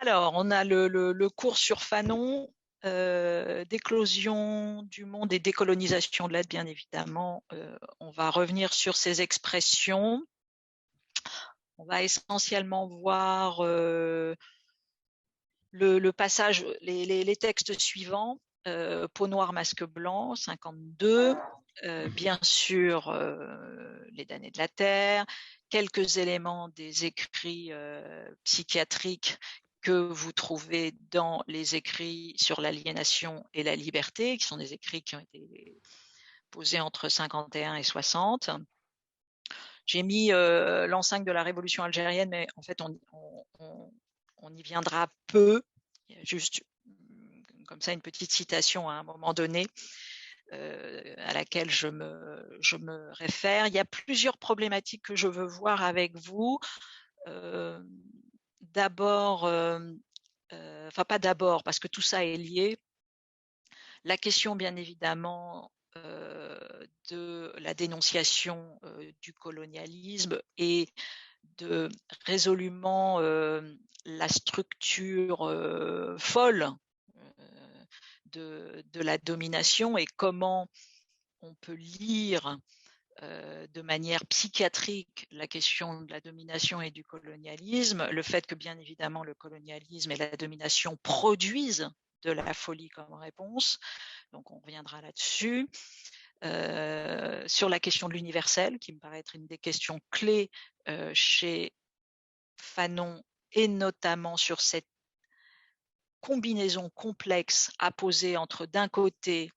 Alors, on a le cours sur Fanon, d'éclosion du monde et décolonisation de l'aide, bien évidemment. On va revenir sur ces expressions. On va essentiellement voir le passage, les textes suivants. Peau noire, masque blanc, 52. Bien sûr, les damnés de la terre, quelques éléments des écrits psychiatriques que vous trouvez dans les écrits sur l'aliénation et la liberté, qui sont des écrits qui ont été posés entre 51 et 60. J'ai mis l'enceinte de la révolution algérienne, mais en fait, on y viendra peu. Il y a juste comme ça une petite citation à un moment donné à laquelle je me réfère. Il y a plusieurs problématiques que je veux voir avec vous. D'abord, enfin pas d'abord, parce que tout ça est lié. La question, bien évidemment, de la dénonciation du colonialisme et de résolument la structure folle de la domination et comment on peut lire de manière psychiatrique la question de la domination et du colonialisme, le fait que bien évidemment le colonialisme et la domination produisent de la folie comme réponse, donc on reviendra là-dessus. Sur la question de l'universel, qui me paraît être une des questions clés chez Fanon, et notamment sur cette combinaison complexe à poser entre d'un côté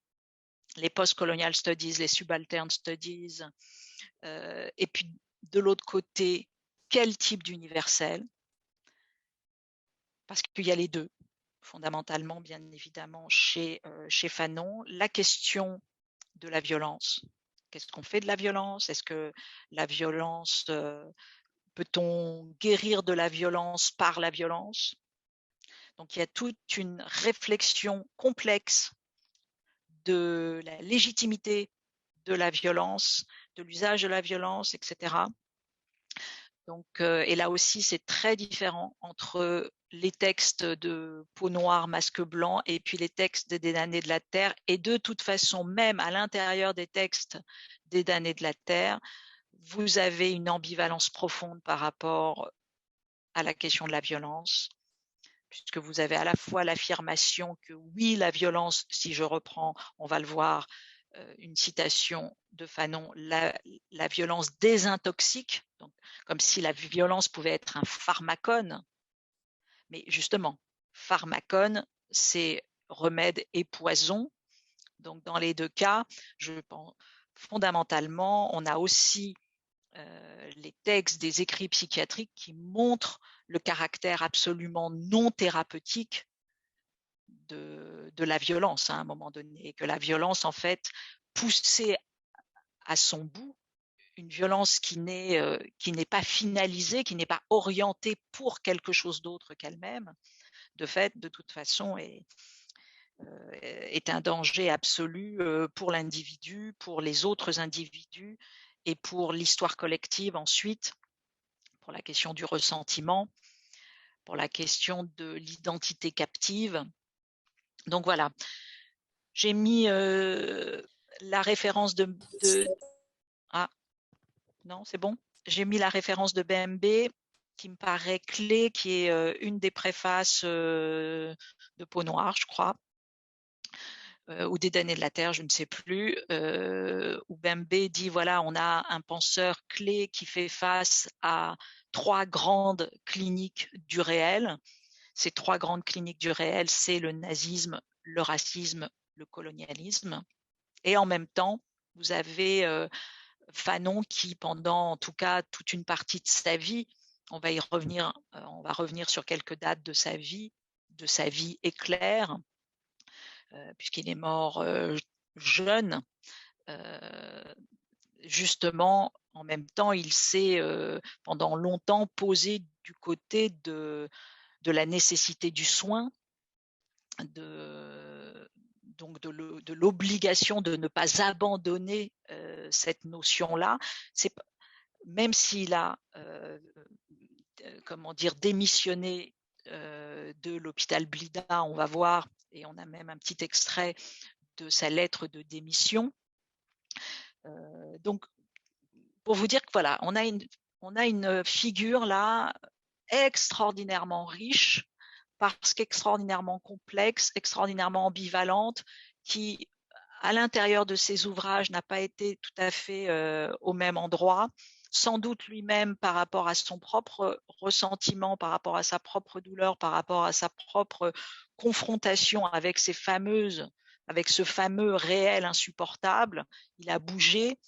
les post-colonial studies, les subaltern studies, et puis de l'autre côté, quel type d'universel? Parce qu'il y a les deux, fondamentalement, bien évidemment, chez Fanon. La question de la violence. Qu'est-ce qu'on fait de la violence? Est-ce que la violence, peut-on guérir de la violence par la violence? Donc il y a toute une réflexion complexe de la légitimité de la violence, de l'usage de la violence, etc. Donc, et là aussi, c'est très différent entre les textes de Peau noire, masque blanc, et puis les textes des damnés de la terre. Et de toute façon, même à l'intérieur des textes des damnés de la terre, vous avez une ambivalence profonde par rapport à la question de la violence, puisque vous avez à la fois l'affirmation que oui, la violence, si je reprends, on va le voir, une citation de Fanon, la violence désintoxique, donc, comme si la violence pouvait être un pharmacone. Mais justement, pharmacone, c'est remède et poison. Donc, dans les deux cas, je pense fondamentalement, on a aussi les textes des écrits psychiatriques qui montrent le caractère absolument non thérapeutique de la violence à un moment donné, et que la violence, en fait, poussée à son bout, une violence qui n'est pas finalisée, qui n'est pas orientée pour quelque chose d'autre qu'elle-même, de fait, de toute façon, est un danger absolu pour l'individu, pour les autres individus et pour l'histoire collective ensuite, pour la question du ressentiment, pour la question de l'identité captive. Donc voilà, j'ai mis la référence de ah non, c'est bon. J'ai mis la référence de BMB qui me paraît clé, qui est une des préfaces de Peau noire, je crois, ou des damnés de la terre, je ne sais plus, où BMB dit voilà, on a un penseur clé qui fait face à trois grandes cliniques du réel. Ces trois grandes cliniques du réel, c'est le nazisme, le racisme, le colonialisme. Et en même temps, vous avez Fanon qui, pendant en tout cas toute une partie de sa vie, on va revenir sur quelques dates de sa vie éclair, puisqu'il est mort jeune. Justement, en même temps, il s'est pendant longtemps posé du côté de la nécessité du soin, donc de l'obligation de ne pas abandonner cette notion-là. Même s'il a, comment dire, démissionné de l'hôpital Blida, on va voir, et on a même un petit extrait de sa lettre de démission. Donc, pour vous dire que voilà, on a une figure là extraordinairement riche, parce qu'extraordinairement complexe, extraordinairement ambivalente, qui, à l'intérieur de ses ouvrages, n'a pas été tout à fait au même endroit, sans doute lui-même par rapport à son propre ressentiment, par rapport à sa propre douleur, par rapport à sa propre confrontation avec ce fameux réel insupportable. Il a bougé.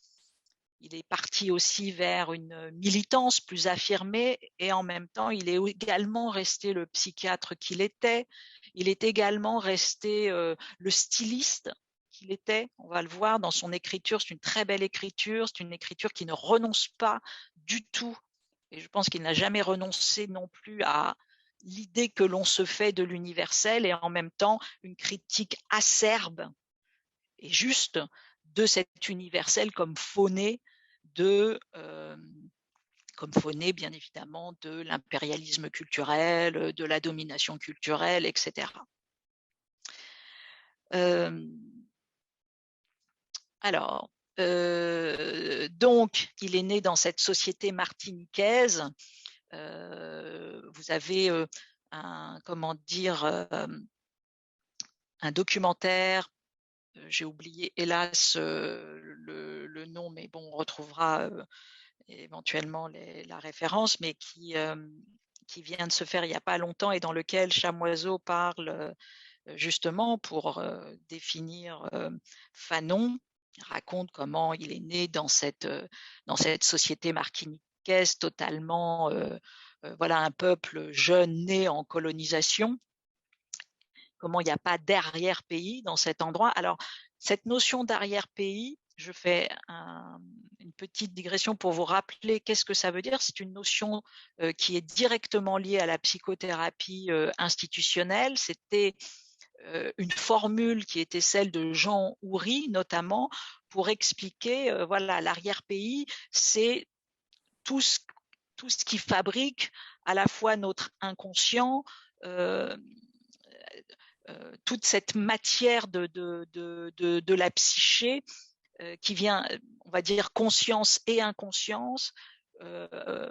Il est parti aussi vers une militance plus affirmée, et en même temps, il est également resté le psychiatre qu'il était. Il est également resté le styliste qu'il était. On va le voir dans son écriture. C'est une très belle écriture. C'est une écriture qui ne renonce pas du tout. Et je pense qu'il n'a jamais renoncé non plus à l'idée que l'on se fait de l'universel, et en même temps une critique acerbe et juste de cet universel comme fauné bien évidemment de l'impérialisme culturel, de la domination culturelle, etc. Alors, donc, il est né dans cette société martiniquaise. Vous avez un documentaire. J'ai oublié, hélas, le nom, mais bon, on retrouvera éventuellement la référence, mais qui vient de se faire il n'y a pas longtemps, et dans lequel Chamoiseau parle justement pour définir Fanon. Il raconte comment il est né dans cette société martiniquaise totalement, voilà, un peuple jeune né en colonisation. Comment il n'y a pas d'arrière-pays dans cet endroit. Alors, cette notion d'arrière-pays, je fais une petite digression pour vous rappeler qu'est-ce que ça veut dire. C'est une notion qui est directement liée à la psychothérapie institutionnelle. C'était une formule qui était celle de Jean Houry, notamment, pour expliquer, voilà, l'arrière-pays, c'est tout ce qui fabrique à la fois notre inconscient, toute cette matière de la psyché qui vient, on va dire, conscience et inconscience,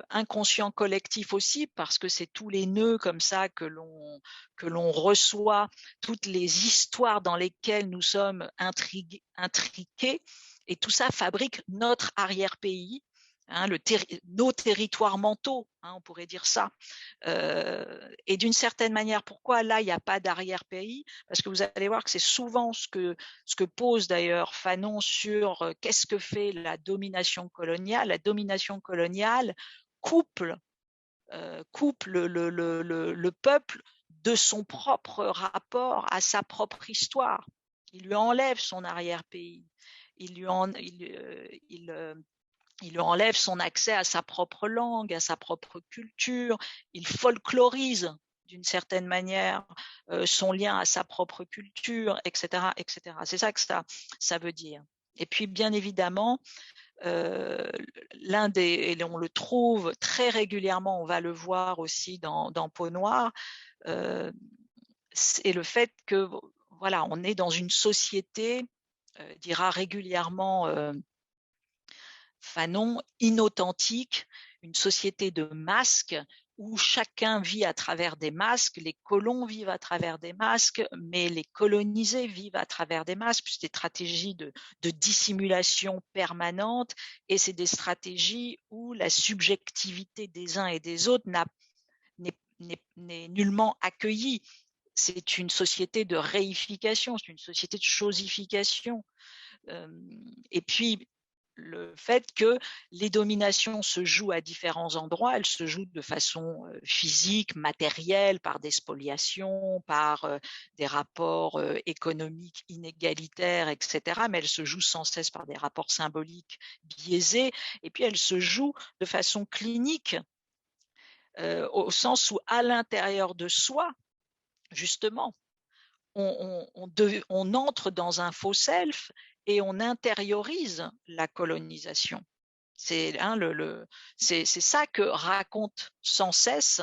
inconscient collectif aussi, parce que c'est tous les nœuds comme ça que l'on reçoit, toutes les histoires dans lesquelles nous sommes intriqués, et tout ça fabrique notre arrière-pays. Nos territoires mentaux, on pourrait dire ça. Et d'une certaine manière, pourquoi là, il n'y a pas d'arrière-pays? Parce que vous allez voir que c'est souvent ce que pose d'ailleurs Fanon sur qu'est-ce que fait la domination coloniale. La domination coloniale coupe le peuple de son propre rapport à sa propre histoire. Il lui enlève son arrière-pays. Il lui enlève son accès à sa propre langue, à sa propre culture. Il folklorise d'une certaine manière son lien à sa propre culture, etc., etc. C'est ça que ça veut dire. Et puis, bien évidemment, et on le trouve très régulièrement, on va le voir aussi dans Peau noire, c'est le fait que, voilà, on est dans une société, dira régulièrement Fanon, inauthentique, une société de masques où chacun vit à travers des masques, les colons vivent à travers des masques, mais les colonisés vivent à travers des masques, c'est des stratégies de dissimulation permanente, et c'est des stratégies où la subjectivité des uns et des autres n'est nullement accueillie. C'est une société de réification, c'est une société de chosification. Et puis, le fait que les dominations se jouent à différents endroits, elles se jouent de façon physique, matérielle, par des spoliations, par des rapports économiques inégalitaires, etc. Mais elles se jouent sans cesse par des rapports symboliques biaisés, et puis elles se jouent de façon clinique, au sens où à l'intérieur de soi, justement, on entre dans un faux self et on intériorise la colonisation. C'est ça que raconte sans cesse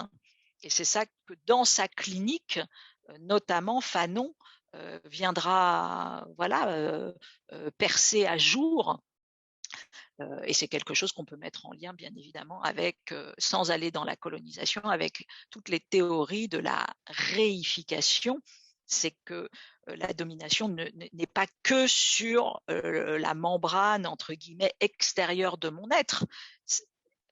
Et c'est ça que dans sa clinique, notamment Fanon viendra percer à jour. Et c'est quelque chose qu'on peut mettre en lien, bien évidemment, avec, sans aller dans la colonisation, avec toutes les théories de la réification. C'est que la domination n'est pas que sur la membrane, entre guillemets, extérieure de mon être.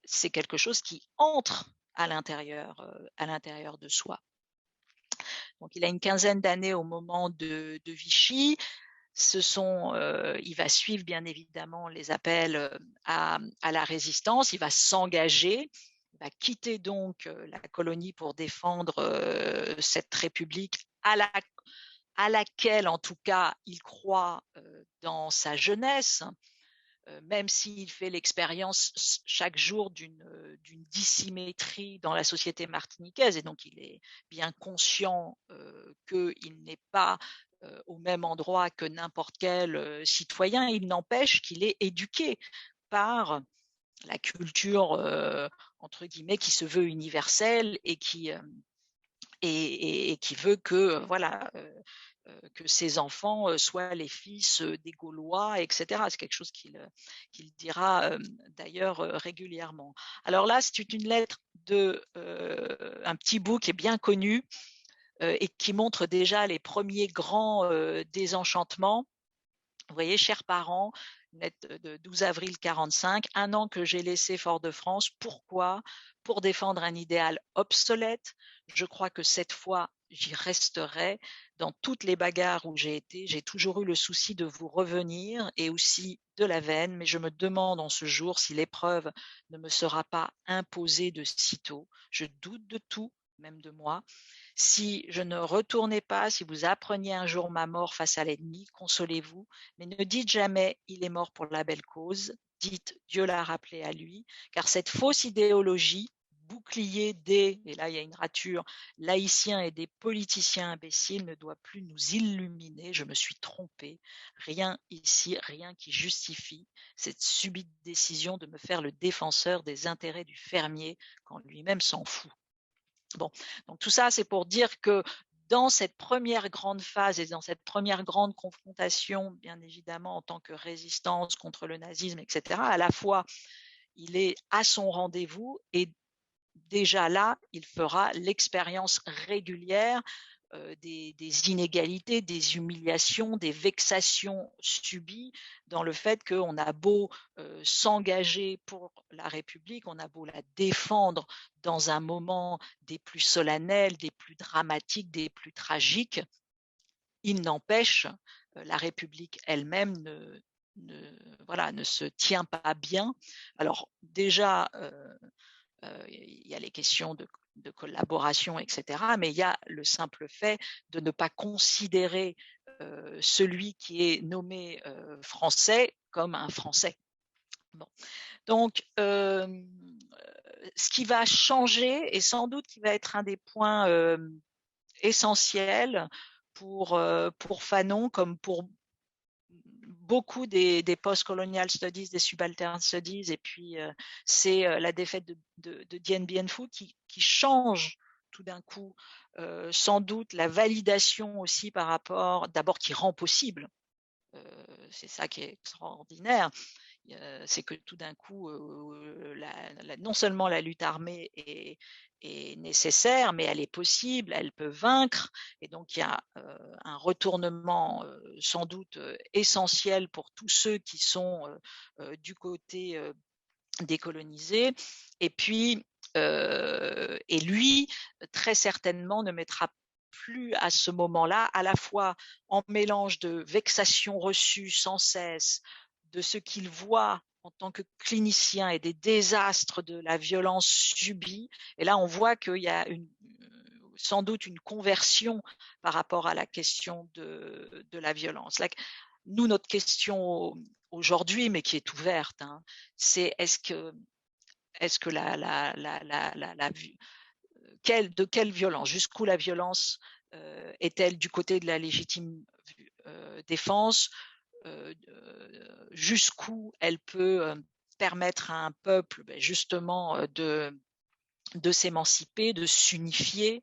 C'est quelque chose qui entre à l'intérieur de soi. Donc, il a une quinzaine d'années au moment de Vichy. Il va suivre bien évidemment les appels à la résistance, il va s'engager, il va quitter donc la colonie pour défendre cette république à laquelle en tout cas il croit dans sa jeunesse, même s'il fait l'expérience chaque jour d'une dissymétrie dans la société martiniquaise, et donc il est bien conscient qu'il n'est pas au même endroit que n'importe quel citoyen. Il n'empêche qu'il est éduqué par la culture entre guillemets qui se veut universelle et qui veut que que ses enfants soient les fils des Gaulois, etc. C'est quelque chose qu'il dira d'ailleurs régulièrement. Alors là, c'est une lettre un petit bout qui est bien connu et qui montre déjà les premiers grands désenchantements. Vous voyez, chers parents, une lettre de 12 avril 45, un an que j'ai laissé Fort-de-France. Pourquoi? Pour défendre un idéal obsolète. Je crois que cette fois, j'y resterai. Dans toutes les bagarres où j'ai été, j'ai toujours eu le souci de vous revenir et aussi de la veine, mais je me demande en ce jour si l'épreuve ne me sera pas imposée de sitôt. Je doute de tout, même de moi. Si je ne retournais pas, si vous appreniez un jour ma mort face à l'ennemi, consolez-vous, mais ne dites jamais il est mort pour la belle cause, dites Dieu l'a rappelé à lui, car cette fausse idéologie, bouclier des, et là il y a une rature, laïciens et des politiciens imbéciles ne doit plus nous illuminer, je me suis trompée, rien ici, rien qui justifie cette subite décision de me faire le défenseur des intérêts du fermier quand lui-même s'en fout. Bon, donc tout ça, c'est pour dire que dans cette première grande phase et dans cette première grande confrontation, bien évidemment, en tant que résistance contre le nazisme, etc., à la fois, il est à son rendez-vous et déjà là, il fera l'expérience régulière des inégalités, des humiliations, des vexations subies dans le fait qu'on a beau s'engager pour la République, on a beau la défendre dans un moment des plus solennels, des plus dramatiques, des plus tragiques, il n'empêche, la République elle-même ne se tient pas bien. Alors déjà, il y a les questions de collaboration, etc. Mais il y a le simple fait de ne pas considérer celui qui est nommé français comme un Français. Bon. Donc, ce qui va changer, et sans doute qui va être un des points essentiels pour Fanon, comme pour beaucoup des post-colonial studies, des subaltern studies, et puis c'est la défaite de Dien Bien Phu qui change tout d'un coup sans doute la validation aussi par rapport, d'abord qui rend possible, c'est ça qui est extraordinaire, c'est que tout d'un coup, non seulement la lutte armée est nécessaire, mais elle est possible, elle peut vaincre. Et donc, il y a un retournement sans doute essentiel pour tous ceux qui sont du côté décolonisé. Et puis, et lui, très certainement, ne mettra plus à ce moment-là, à la fois en mélange de vexations reçues sans cesse, de ce qu'il voit en tant que clinicien et des désastres de la violence subie. Et là, on voit qu'il y a sans doute une conversion par rapport à la question de la violence. Là, nous, notre question aujourd'hui, mais qui est ouverte, hein, c'est est-ce que de quelle violence, jusqu'où la violence est-elle du côté de la légitime défense, jusqu'où elle peut permettre à un peuple justement de s'émanciper, de s'unifier,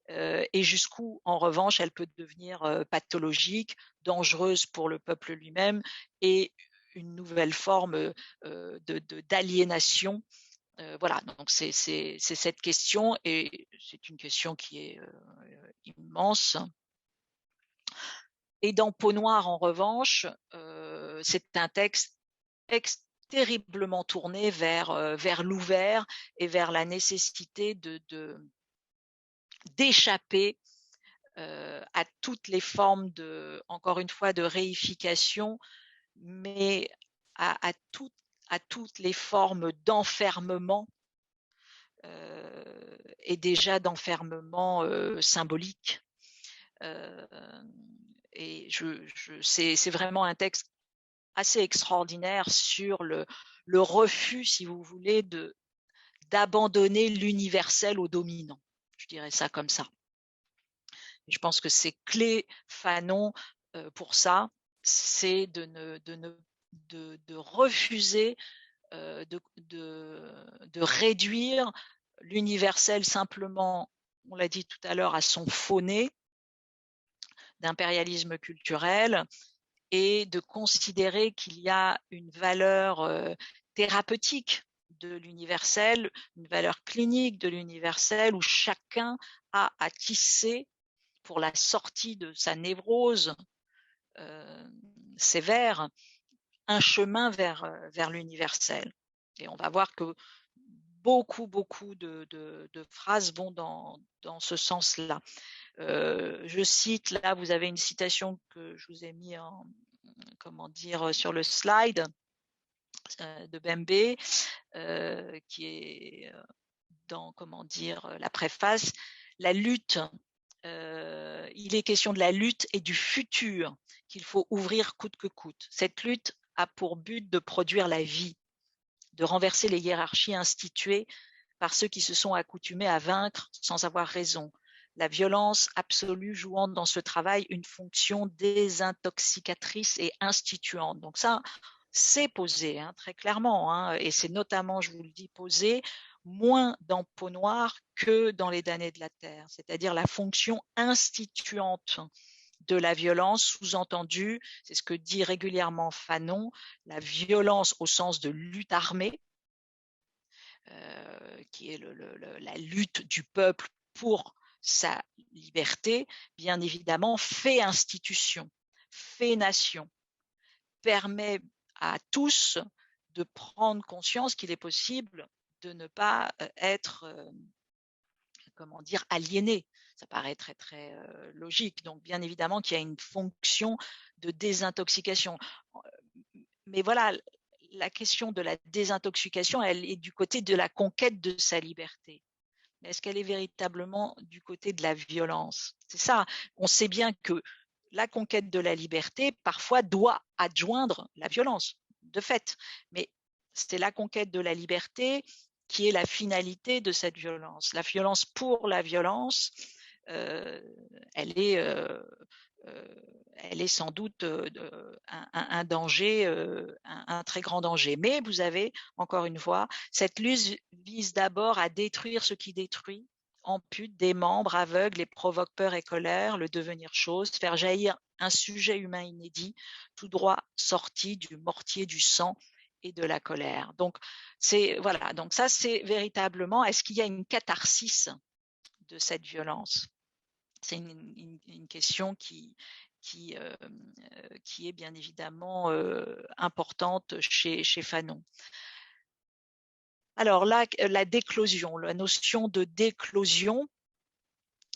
et jusqu'où, en revanche, elle peut devenir pathologique, dangereuse pour le peuple lui-même et une nouvelle forme d'aliénation. Voilà, donc c'est cette question, et c'est une question qui est immense. Et dans Peau noire, en revanche, c'est un texte terriblement tourné vers l'ouvert et vers la nécessité d'échapper à toutes les formes encore une fois, de réification, mais à toutes les formes d'enfermement, et déjà d'enfermement symbolique. Et c'est vraiment un texte assez extraordinaire sur le refus, si vous voulez, d'abandonner l'universel au dominant. Je dirais ça comme ça. Je pense que c'est clé Fanon pour ça, c'est de refuser de réduire l'universel simplement, on l'a dit tout à l'heure, à son faux nez d'impérialisme culturel, et de considérer qu'il y a une valeur thérapeutique de l'universel, une valeur clinique de l'universel, où chacun a à tisser pour la sortie de sa névrose sévère un chemin vers l'universel. Et on va voir que beaucoup de phrases vont dans ce sens-là. Je cite, là vous avez une citation que je vous ai mis sur le slide de Bembe, qui est dans la préface. La lutte, il est question de la lutte et du futur qu'il faut ouvrir coûte que coûte. Cette lutte a pour but de produire la vie, de renverser les hiérarchies instituées par ceux qui se sont accoutumés à vaincre sans avoir raison. La violence absolue jouant dans ce travail une fonction désintoxicatrice et instituante. Donc ça, c'est posé très clairement, et c'est notamment, je vous le dis, posé moins dans Peau noire que dans Les damnés de la terre, c'est-à-dire la fonction instituante de la violence, sous-entendu, c'est ce que dit régulièrement Fanon, la violence au sens de lutte armée, qui est la lutte du peuple pour sa liberté, bien évidemment, fait institution, fait nation, permet à tous de prendre conscience qu'il est possible de ne pas être, aliéné. Ça paraît très très logique. Donc bien évidemment qu'il y a une fonction de désintoxication. Mais voilà, la question de la désintoxication, elle est du côté de la conquête de sa liberté. Mais est-ce qu'elle est véritablement du côté de la violence? C'est ça. On sait bien que la conquête de la liberté, parfois, doit adjoindre la violence, de fait. Mais c'est la conquête de la liberté qui est la finalité de cette violence. La violence pour la violence, elle est sans doute un danger, un très grand danger. Mais vous avez, encore une fois, cette lutte vise d'abord à détruire ce qui détruit, ampute, démembre, aveugle et provoque peur et colère, le devenir chose, faire jaillir un sujet humain inédit, tout droit sorti du mortier du sang et de la colère. Donc, donc ça, c'est véritablement, est-ce qu'il y a une catharsis de cette violence? C'est une question qui est bien évidemment importante chez Fanon. Alors là, la déclosion, la notion de déclosion,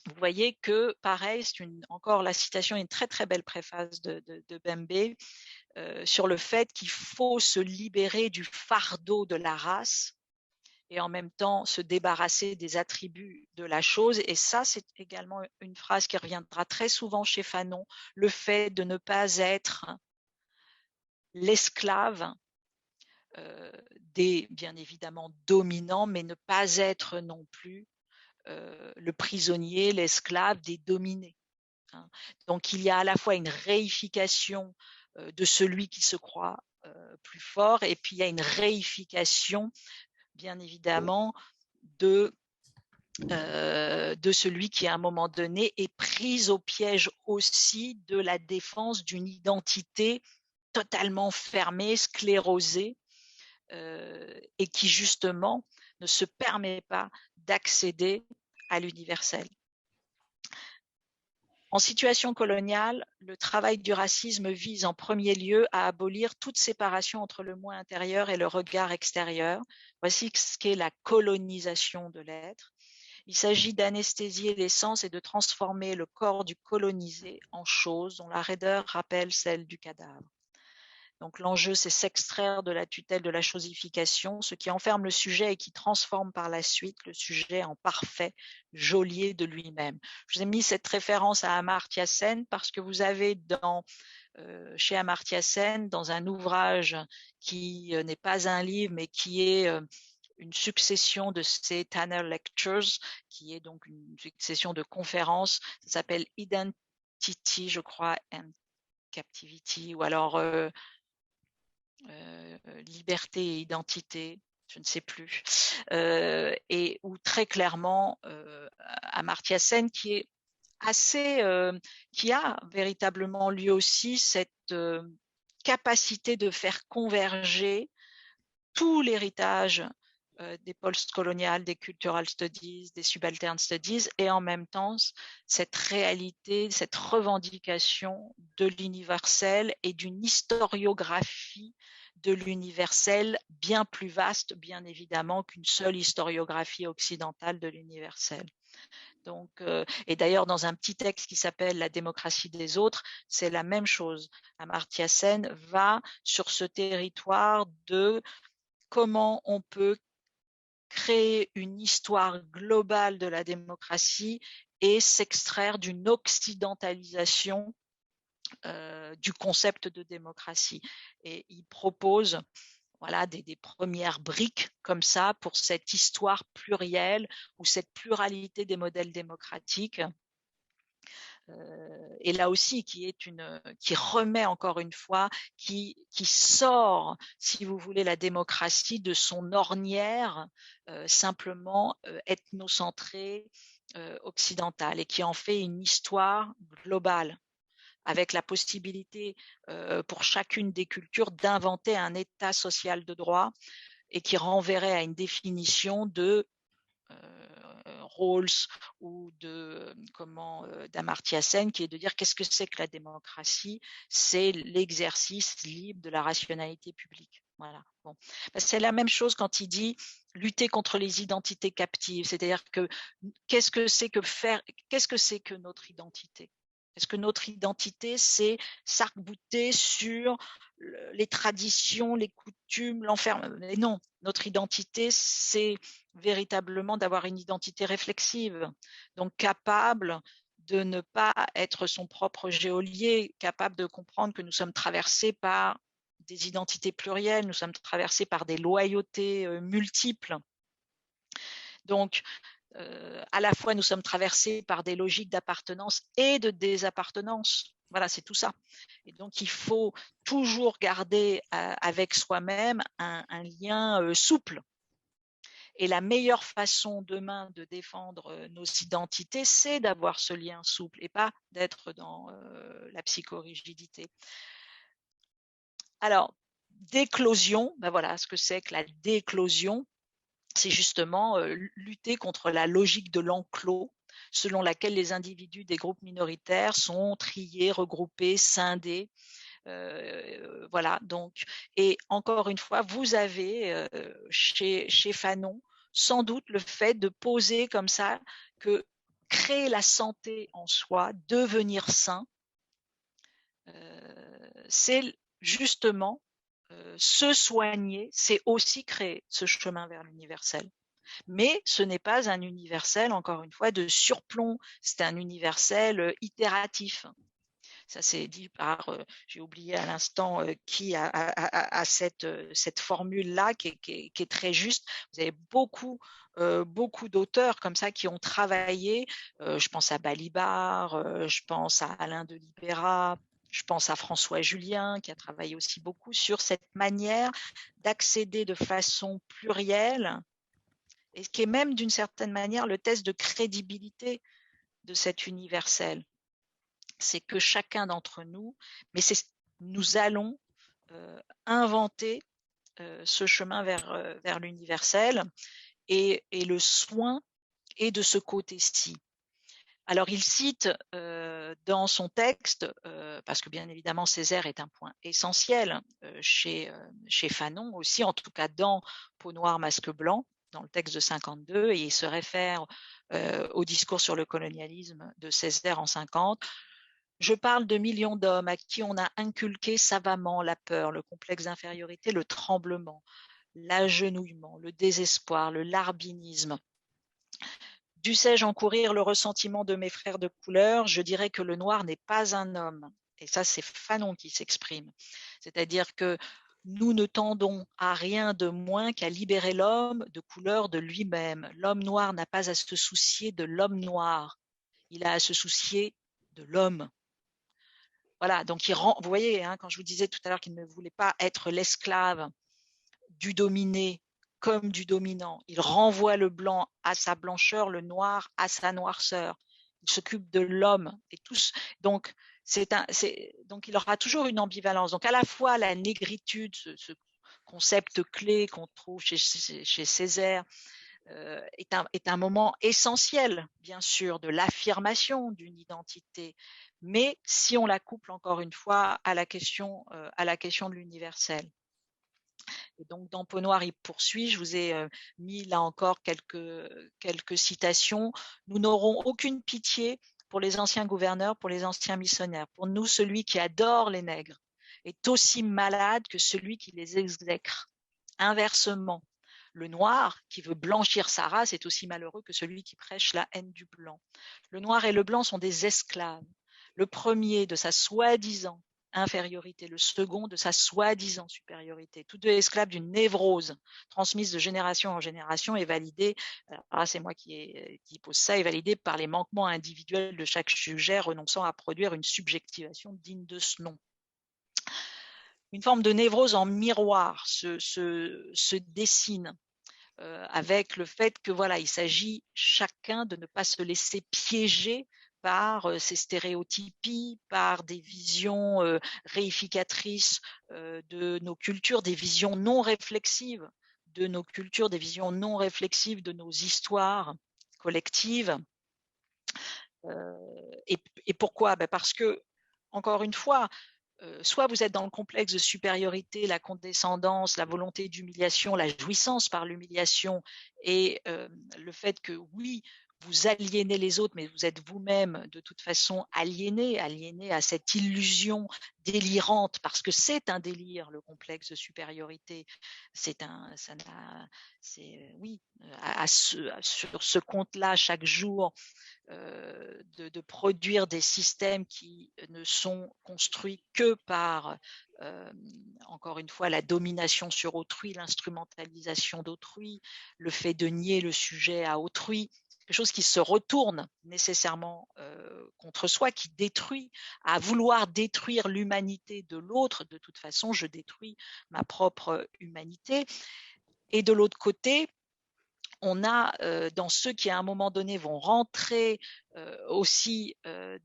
vous voyez que pareil, encore la citation, une très très belle préface de Bembe sur le fait qu'il faut se libérer du fardeau de la race et en même temps se débarrasser des attributs de la chose. Et ça, c'est également une phrase qui reviendra très souvent chez Fanon, le fait de ne pas être l'esclave des, bien évidemment, dominants, mais ne pas être non plus le prisonnier, l'esclave des dominés. Donc, il y a à la fois une réification de celui qui se croit plus fort, et puis il y a une réification, bien évidemment, de de celui qui, à un moment donné, est pris au piège aussi de la défense d'une identité totalement fermée, sclérosée, et qui, justement, ne se permet pas d'accéder à l'universel. En situation coloniale, le travail du racisme vise en premier lieu à abolir toute séparation entre le moi intérieur et le regard extérieur. Voici ce qu'est la colonisation de l'être. Il s'agit d'anesthésier les sens et de transformer le corps du colonisé en chose dont la raideur rappelle celle du cadavre. Donc l'enjeu, c'est s'extraire de la tutelle de la chosification, ce qui enferme le sujet et qui transforme par la suite le sujet en parfait geôlier de lui-même. Je vous ai mis cette référence à Amartya Sen parce que vous avez chez Amartya Sen, dans un ouvrage qui n'est pas un livre, mais qui est une succession de ces Tanner Lectures, qui est donc une succession de conférences. Ça s'appelle Identity, je crois, and Captivity, ou alors liberté et identité, je ne sais plus, et où très clairement Amartya Sen, qui est assez, qui a véritablement lui aussi cette capacité de faire converger tout l'héritage des postcoloniales, des cultural studies, des subaltern studies, et en même temps cette réalité, cette revendication de l'universel et d'une historiographie de l'universel bien plus vaste, bien évidemment, qu'une seule historiographie occidentale de l'universel. Donc, et d'ailleurs, dans un petit texte qui s'appelle La démocratie des autres, c'est la même chose. Amartya Sen va sur ce territoire de comment on peut créer une histoire globale de la démocratie et s'extraire d'une occidentalisation du concept de démocratie. Et il propose voilà, des premières briques comme ça pour cette histoire plurielle ou cette pluralité des modèles démocratiques. Et là aussi qui remet encore une fois, qui sort, si vous voulez, la démocratie de son ornière simplement ethnocentrée occidentale et qui en fait une histoire globale avec la possibilité pour chacune des cultures d'inventer un état social de droit et qui renverrait à une définition de Rawls ou d'Amartya Sen, qui est de dire qu'est-ce que c'est que la démocratie? C'est l'exercice libre de la rationalité publique. Voilà. Bon. C'est la même chose quand il dit lutter contre les identités captives, c'est-à-dire que qu'est-ce que c'est que notre identité? Est-ce que notre identité, c'est s'arc-bouter sur les traditions, les coutumes, l'enfermement? Mais non, notre identité, c'est véritablement d'avoir une identité réflexive, donc capable de ne pas être son propre geôlier, capable de comprendre que nous sommes traversés par des identités plurielles, nous sommes traversés par des loyautés multiples. Donc, à la fois, nous sommes traversés par des logiques d'appartenance et de désappartenance. Voilà, c'est tout ça. Et donc, il faut toujours garder avec soi-même un lien souple. Et la meilleure façon demain de défendre nos identités, c'est d'avoir ce lien souple et pas d'être dans la psychorigidité. Alors, déclosion, ben voilà ce que c'est que la déclosion. C'est justement lutter contre la logique de l'enclos, selon laquelle les individus des groupes minoritaires sont triés, regroupés, scindés. Voilà, donc, et encore une fois, vous avez chez Fanon sans doute le fait de poser comme ça que créer la santé en soi, devenir sain, c'est justement se soigner, c'est aussi créer ce chemin vers l'universel. Mais ce n'est pas un universel, encore une fois, de surplomb, c'est un universel itératif. Ça c'est dit par, j'ai oublié à l'instant qui a cette formule-là qui est très juste. Vous avez beaucoup d'auteurs comme ça qui ont travaillé, je pense à Balibar, je pense à Alain de Libera, je pense à François Julien qui a travaillé aussi beaucoup sur cette manière d'accéder de façon plurielle et ce qui est même d'une certaine manière le test de crédibilité de cet universel. C'est que chacun d'entre nous, mais nous allons inventer ce chemin vers l'universel, et le soin est de ce côté-ci. Alors il cite dans son texte, parce que bien évidemment Césaire est un point essentiel chez Fanon aussi, en tout cas dans Peau noire, masque blanc, dans le texte de 52, et il se réfère au discours sur le colonialisme de Césaire en 50. Je parle de millions d'hommes à qui on a inculqué savamment la peur, le complexe d'infériorité, le tremblement, l'agenouillement, le désespoir, le larbinisme. Dussé-je encourir le ressentiment de mes frères de couleur, je dirais que le noir n'est pas un homme. Et ça, c'est Fanon qui s'exprime. C'est-à-dire que nous ne tendons à rien de moins qu'à libérer l'homme de couleur de lui-même. L'homme noir n'a pas à se soucier de l'homme noir. Il a à se soucier de l'homme. Voilà, donc vous voyez, hein, quand je vous disais tout à l'heure qu'il ne voulait pas être l'esclave du dominé comme du dominant. Il renvoie le blanc à sa blancheur, le noir à sa noirceur. Il s'occupe de l'homme et tous. Donc, donc il aura toujours une ambivalence. Donc à la fois la négritude, ce concept clé qu'on trouve chez Césaire, est un moment essentiel, bien sûr, de l'affirmation d'une identité, mais si on la couple encore une fois à la question de l'universel. Et donc dans Peau noire, il poursuit, je vous ai mis là encore quelques citations. Nous n'aurons aucune pitié pour les anciens gouverneurs, pour les anciens missionnaires. Pour nous, celui qui adore les nègres est aussi malade que celui qui les exècre. Inversement, le noir qui veut blanchir sa race est aussi malheureux que celui qui prêche la haine du blanc. Le noir et le blanc sont des esclaves. Le premier de sa soi-disant infériorité, le second de sa soi-disant supériorité. Tous deux esclaves d'une névrose transmise de génération en génération et validée, alors là c'est moi qui pose ça, est validée par les manquements individuels de chaque sujet, renonçant à produire une subjectivation digne de ce nom. Une forme de névrose en miroir se dessine avec le fait que voilà, il s'agit chacun de ne pas se laisser piéger par ces stéréotypies, par des visions réificatrices de nos cultures, des visions non réflexives de nos cultures, des visions non réflexives de nos histoires collectives. Et pourquoi ? Parce que, encore une fois, soit vous êtes dans le complexe de supériorité, la condescendance, la volonté d'humiliation, la jouissance par l'humiliation, et le fait que oui, vous aliénez les autres, mais vous êtes vous-même de toute façon aliéné à cette illusion délirante, parce que c'est un délire, le complexe de supériorité. Oui, sur ce compte-là, chaque jour, de produire des systèmes qui ne sont construits que par, encore une fois, la domination sur autrui, l'instrumentalisation d'autrui, le fait de nier le sujet à autrui, quelque chose qui se retourne nécessairement contre soi, qui détruit, à vouloir détruire l'humanité de l'autre. De toute façon, je détruis ma propre humanité. Et de l'autre côté, on a dans ceux qui à un moment donné vont rentrer aussi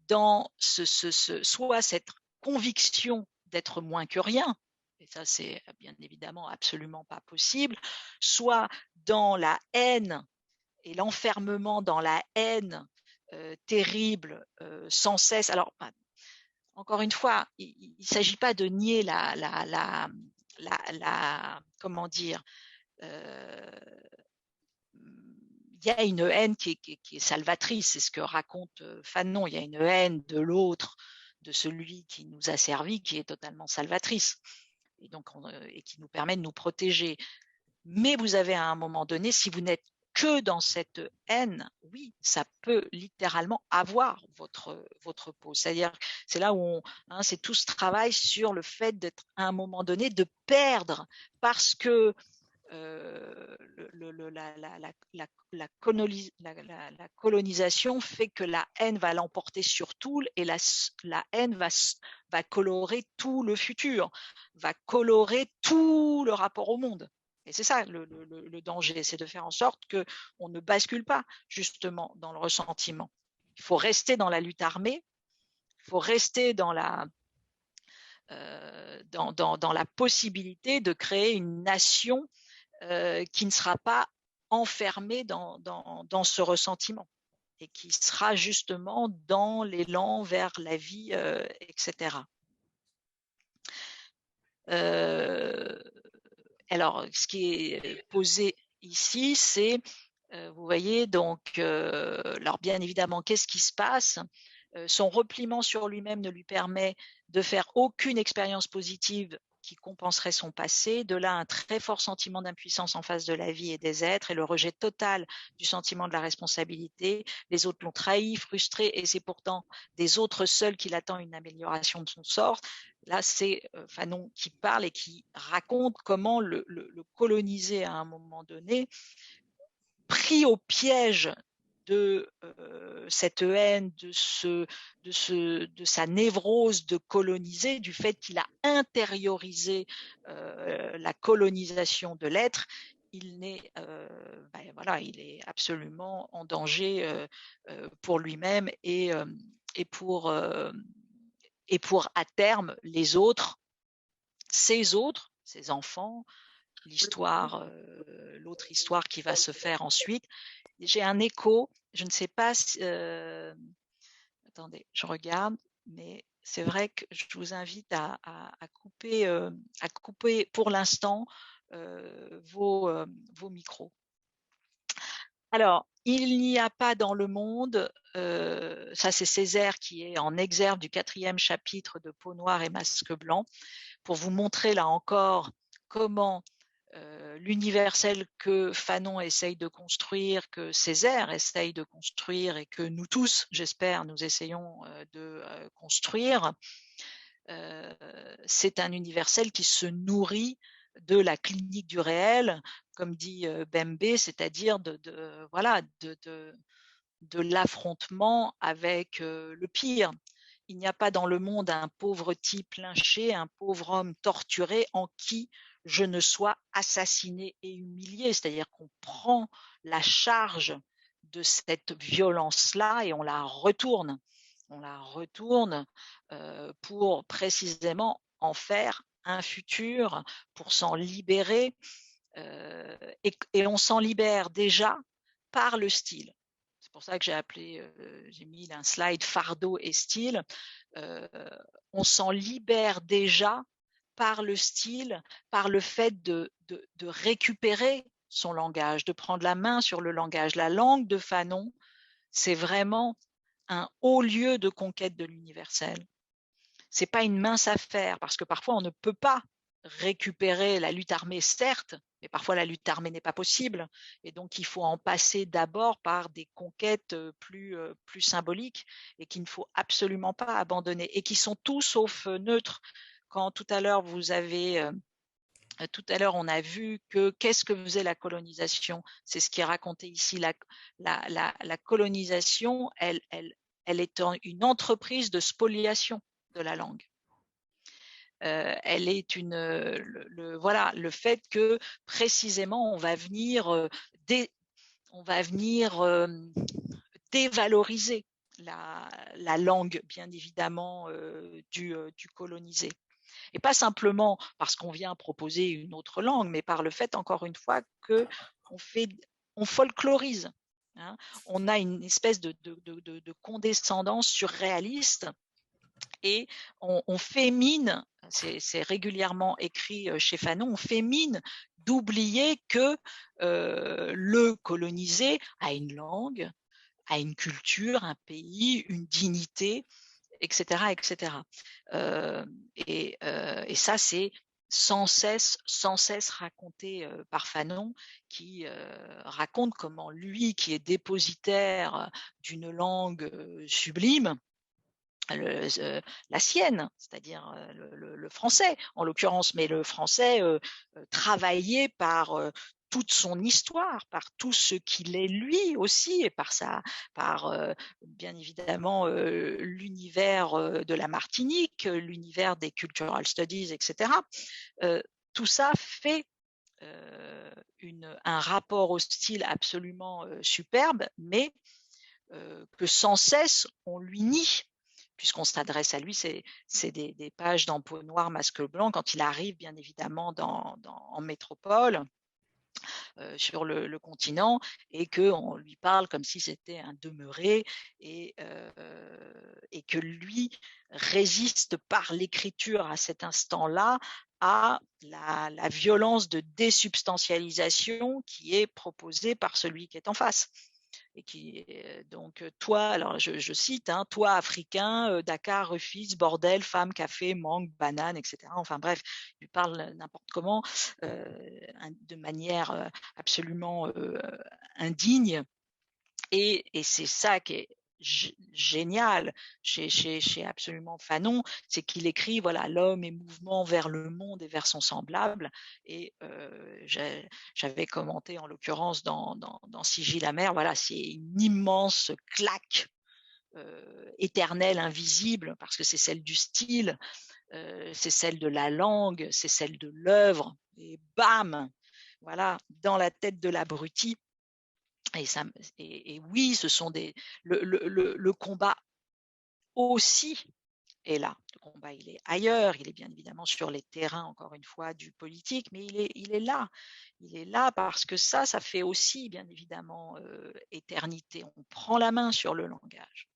dans soit cette conviction d'être moins que rien, et ça c'est bien évidemment absolument pas possible, soit dans la haine et l'enfermement dans la haine terrible sans cesse. Alors encore une fois, il ne s'agit pas de nier la comment dire, il y a une haine qui est salvatrice, c'est ce que raconte Fanon, il y a une haine de l'autre, de celui qui nous a servi, qui est totalement salvatrice, et donc et qui nous permet de nous protéger. Mais vous avez à un moment donné, si vous n'êtes que dans cette haine, oui, ça peut littéralement avoir votre peau. C'est-à-dire, c'est là où c'est tout ce travail sur le fait d'être à un moment donné, de perdre, parce que la colonisation fait que la haine va l'emporter sur tout, et la haine va colorer tout le futur, va colorer tout le rapport au monde. Et c'est ça le danger, c'est de faire en sorte qu'on ne bascule pas justement dans le ressentiment. Il faut rester dans la lutte armée, il faut rester dans la possibilité de créer une nation qui ne sera pas enfermée dans ce ressentiment et qui sera justement dans l'élan vers la vie, etc. Alors, ce qui est posé ici, c'est, vous voyez, donc, alors bien évidemment, qu'est-ce qui se passe? Son repliement sur lui-même ne lui permet de faire aucune expérience positive qui compenserait son passé. De là, un très fort sentiment d'impuissance en face de la vie et des êtres et le rejet total du sentiment de la responsabilité. Les autres l'ont trahi, frustré, et c'est pourtant des autres seuls qu'il attend une amélioration de son sort. Là, c'est Fanon qui parle et qui raconte comment le colonisé à un moment donné, pris au piège de cette haine, de sa névrose de coloniser, du fait qu'il a intériorisé la colonisation de l'être, il est absolument en danger pour lui-même et pour à terme les autres, ses enfants, l'autre histoire qui va se faire ensuite. J'ai un écho, je ne sais pas si, attendez, je regarde, mais c'est vrai que je vous invite à couper pour l'instant vos micros. Alors, il n'y a pas dans le monde, ça c'est Césaire qui est en exergue du 4e chapitre de Peau noire et masque blanc, pour vous montrer là encore comment l'universel que Fanon essaye de construire, que Césaire essaye de construire et que nous tous, j'espère, nous essayons de construire, c'est un universel qui se nourrit de la clinique du réel, comme dit Bembe, c'est-à-dire de l'affrontement avec le pire. Il n'y a pas dans le monde un pauvre type lynché, un pauvre homme torturé en qui je ne sois assassiné et humilié. C'est-à-dire qu'on prend la charge de cette violence-là et on la retourne. On la retourne pour précisément en faire un futur, pour s'en libérer. Et on s'en libère déjà par le style. C'est pour ça que j'ai mis un slide fardeau et style. On s'en libère déjà par le style, par le fait de récupérer son langage, de prendre la main sur le langage. La langue de Fanon, c'est vraiment un haut lieu de conquête de l'universel. C'est pas une mince affaire, parce que parfois on ne peut pas récupérer la lutte armée, certes, mais parfois la lutte armée n'est pas possible, et donc il faut en passer d'abord par des conquêtes plus symboliques et qu'il ne faut absolument pas abandonner, et qui sont tout sauf neutres. Quand tout à l'heure on a vu que qu'est-ce que faisait la colonisation, c'est ce qui est raconté ici. La colonisation, elle est une entreprise de spoliation de la langue. Elle est le fait que précisément on va venir dévaloriser la langue, bien évidemment, du colonisé. Et pas simplement parce qu'on vient proposer une autre langue, mais par le fait, encore une fois, qu'on folklorise. Hein. On a une espèce de condescendance surréaliste et on fait mine, c'est régulièrement écrit chez Fanon, on fait mine d'oublier que le colonisé a une langue, a une culture, un pays, une dignité, etc., etc. Et ça, c'est sans cesse raconté par Fanon, qui raconte comment lui, qui est dépositaire d'une langue sublime, la sienne, c'est-à-dire le français en l'occurrence, mais le français travaillé par toute son histoire, par tout ce qu'il est lui aussi, et par bien évidemment l'univers de la Martinique, l'univers des cultural studies, etc. Tout ça fait un rapport hostile absolument superbe, mais que sans cesse on lui nie, puisqu'on s'adresse à lui, c'est des pages dans Peau noire, masque blanc, quand il arrive bien évidemment en métropole, sur le continent, et qu'on lui parle comme si c'était un demeuré, et que lui résiste par l'écriture à cet instant-là à la violence de désubstantialisation qui est proposée par celui qui est en face. Et qui donc toi, alors je cite, hein, toi africain, Dakar, Rufisque, bordel, femme, café, mangue, banane, etc. Enfin bref, il parle n'importe comment, de manière absolument indigne. Et c'est ça qui est génial chez absolument Fanon, c'est qu'il écrit, voilà, l'homme est mouvement vers le monde et vers son semblable. Et j'avais commenté en l'occurrence dans Sigil amer, voilà, c'est une immense claque éternelle, invisible, parce que c'est celle du style, c'est celle de la langue, c'est celle de l'œuvre, et bam, voilà, dans la tête de l'abruti. Et oui, ce sont le combat aussi est là. Le combat, il est ailleurs, il est bien évidemment sur les terrains, encore une fois, du politique, mais il est là. Il est là parce que ça fait aussi, bien évidemment, éternité. On prend la main sur le langage,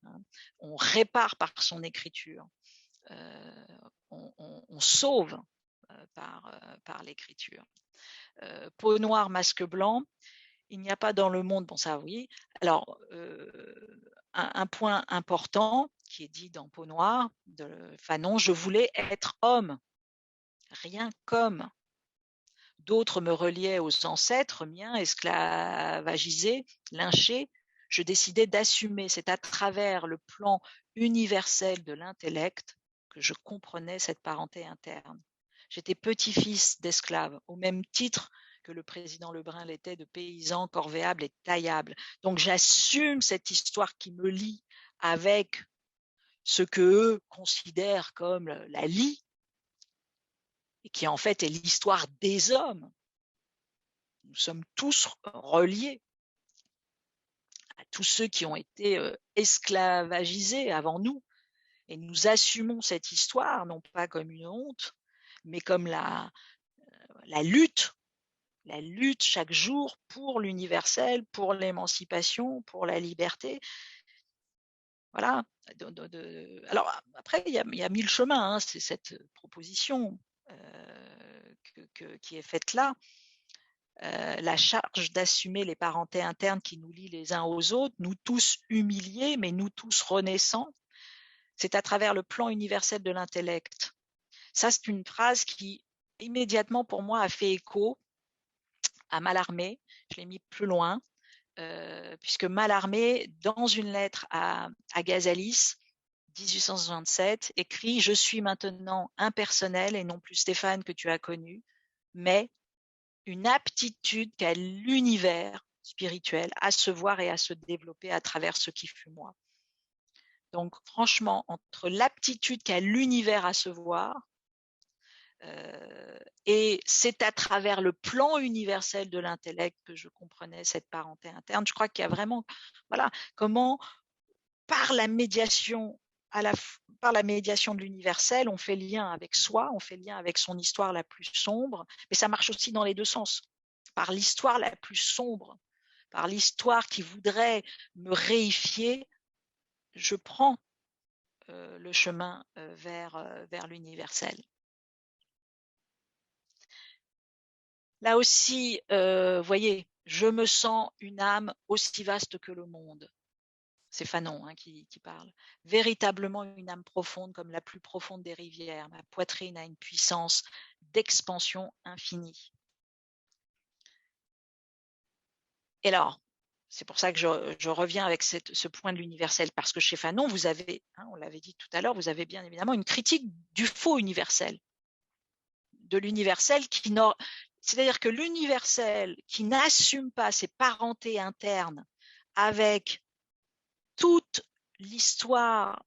hein. On répare par son écriture. On sauve par l'écriture. Peau noire, masque blanc. Il n'y a pas dans le monde, bon ça oui, alors un point important qui est dit dans Peau noire de Fanon, je voulais être homme, rien comme. D'autres me reliaient aux ancêtres miens, esclavagisés, lynchés. Je décidais d'assumer, c'est à travers le plan universel de l'intellect que je comprenais cette parenté interne. J'étais petit-fils d'esclaves, au même titre que le président Lebrun l'était de paysan corvéable et taillable. Donc j'assume cette histoire qui me lie avec ce qu'eux considèrent comme la lie, et qui en fait est l'histoire des hommes. Nous sommes tous reliés à tous ceux qui ont été esclavagisés avant nous, et nous assumons cette histoire non pas comme une honte, mais comme la lutte chaque jour pour l'universel, pour l'émancipation, pour la liberté. Voilà. Alors après, il y a mille chemins, hein. C'est cette proposition qui est faite là. La charge d'assumer les parentés internes qui nous lient les uns aux autres, nous tous humiliés, mais nous tous renaissants, c'est à travers le plan universel de l'intellect. Ça, c'est une phrase qui, immédiatement, pour moi, a fait écho à Mallarmé. Je l'ai mis plus loin, puisque Mallarmé, dans une lettre à Gazalis, 1867, écrit « Je suis maintenant impersonnel et non plus Stéphane que tu as connu, mais une aptitude qu'a l'univers spirituel à se voir et à se développer à travers ce qui fut moi. » Donc franchement, entre l'aptitude qu'a l'univers à se voir, et c'est à travers le plan universel de l'intellect que je comprenais cette parenté interne. Je crois qu'il y a vraiment, voilà, comment par la médiation de l'universel, on fait lien avec soi, on fait lien avec son histoire la plus sombre, mais ça marche aussi dans les deux sens. Par l'histoire la plus sombre, par l'histoire qui voudrait me réifier, je prends le chemin vers l'universel. Là aussi, voyez, je me sens une âme aussi vaste que le monde. C'est Fanon qui parle. Véritablement une âme profonde comme la plus profonde des rivières. Ma poitrine a une puissance d'expansion infinie. Et alors, c'est pour ça que je reviens avec ce point de l'universel, parce que chez Fanon, vous avez, on l'avait dit tout à l'heure, vous avez bien évidemment une critique du faux universel, de l'universel c'est-à-dire que l'universel qui n'assume pas ses parentés internes avec toute l'histoire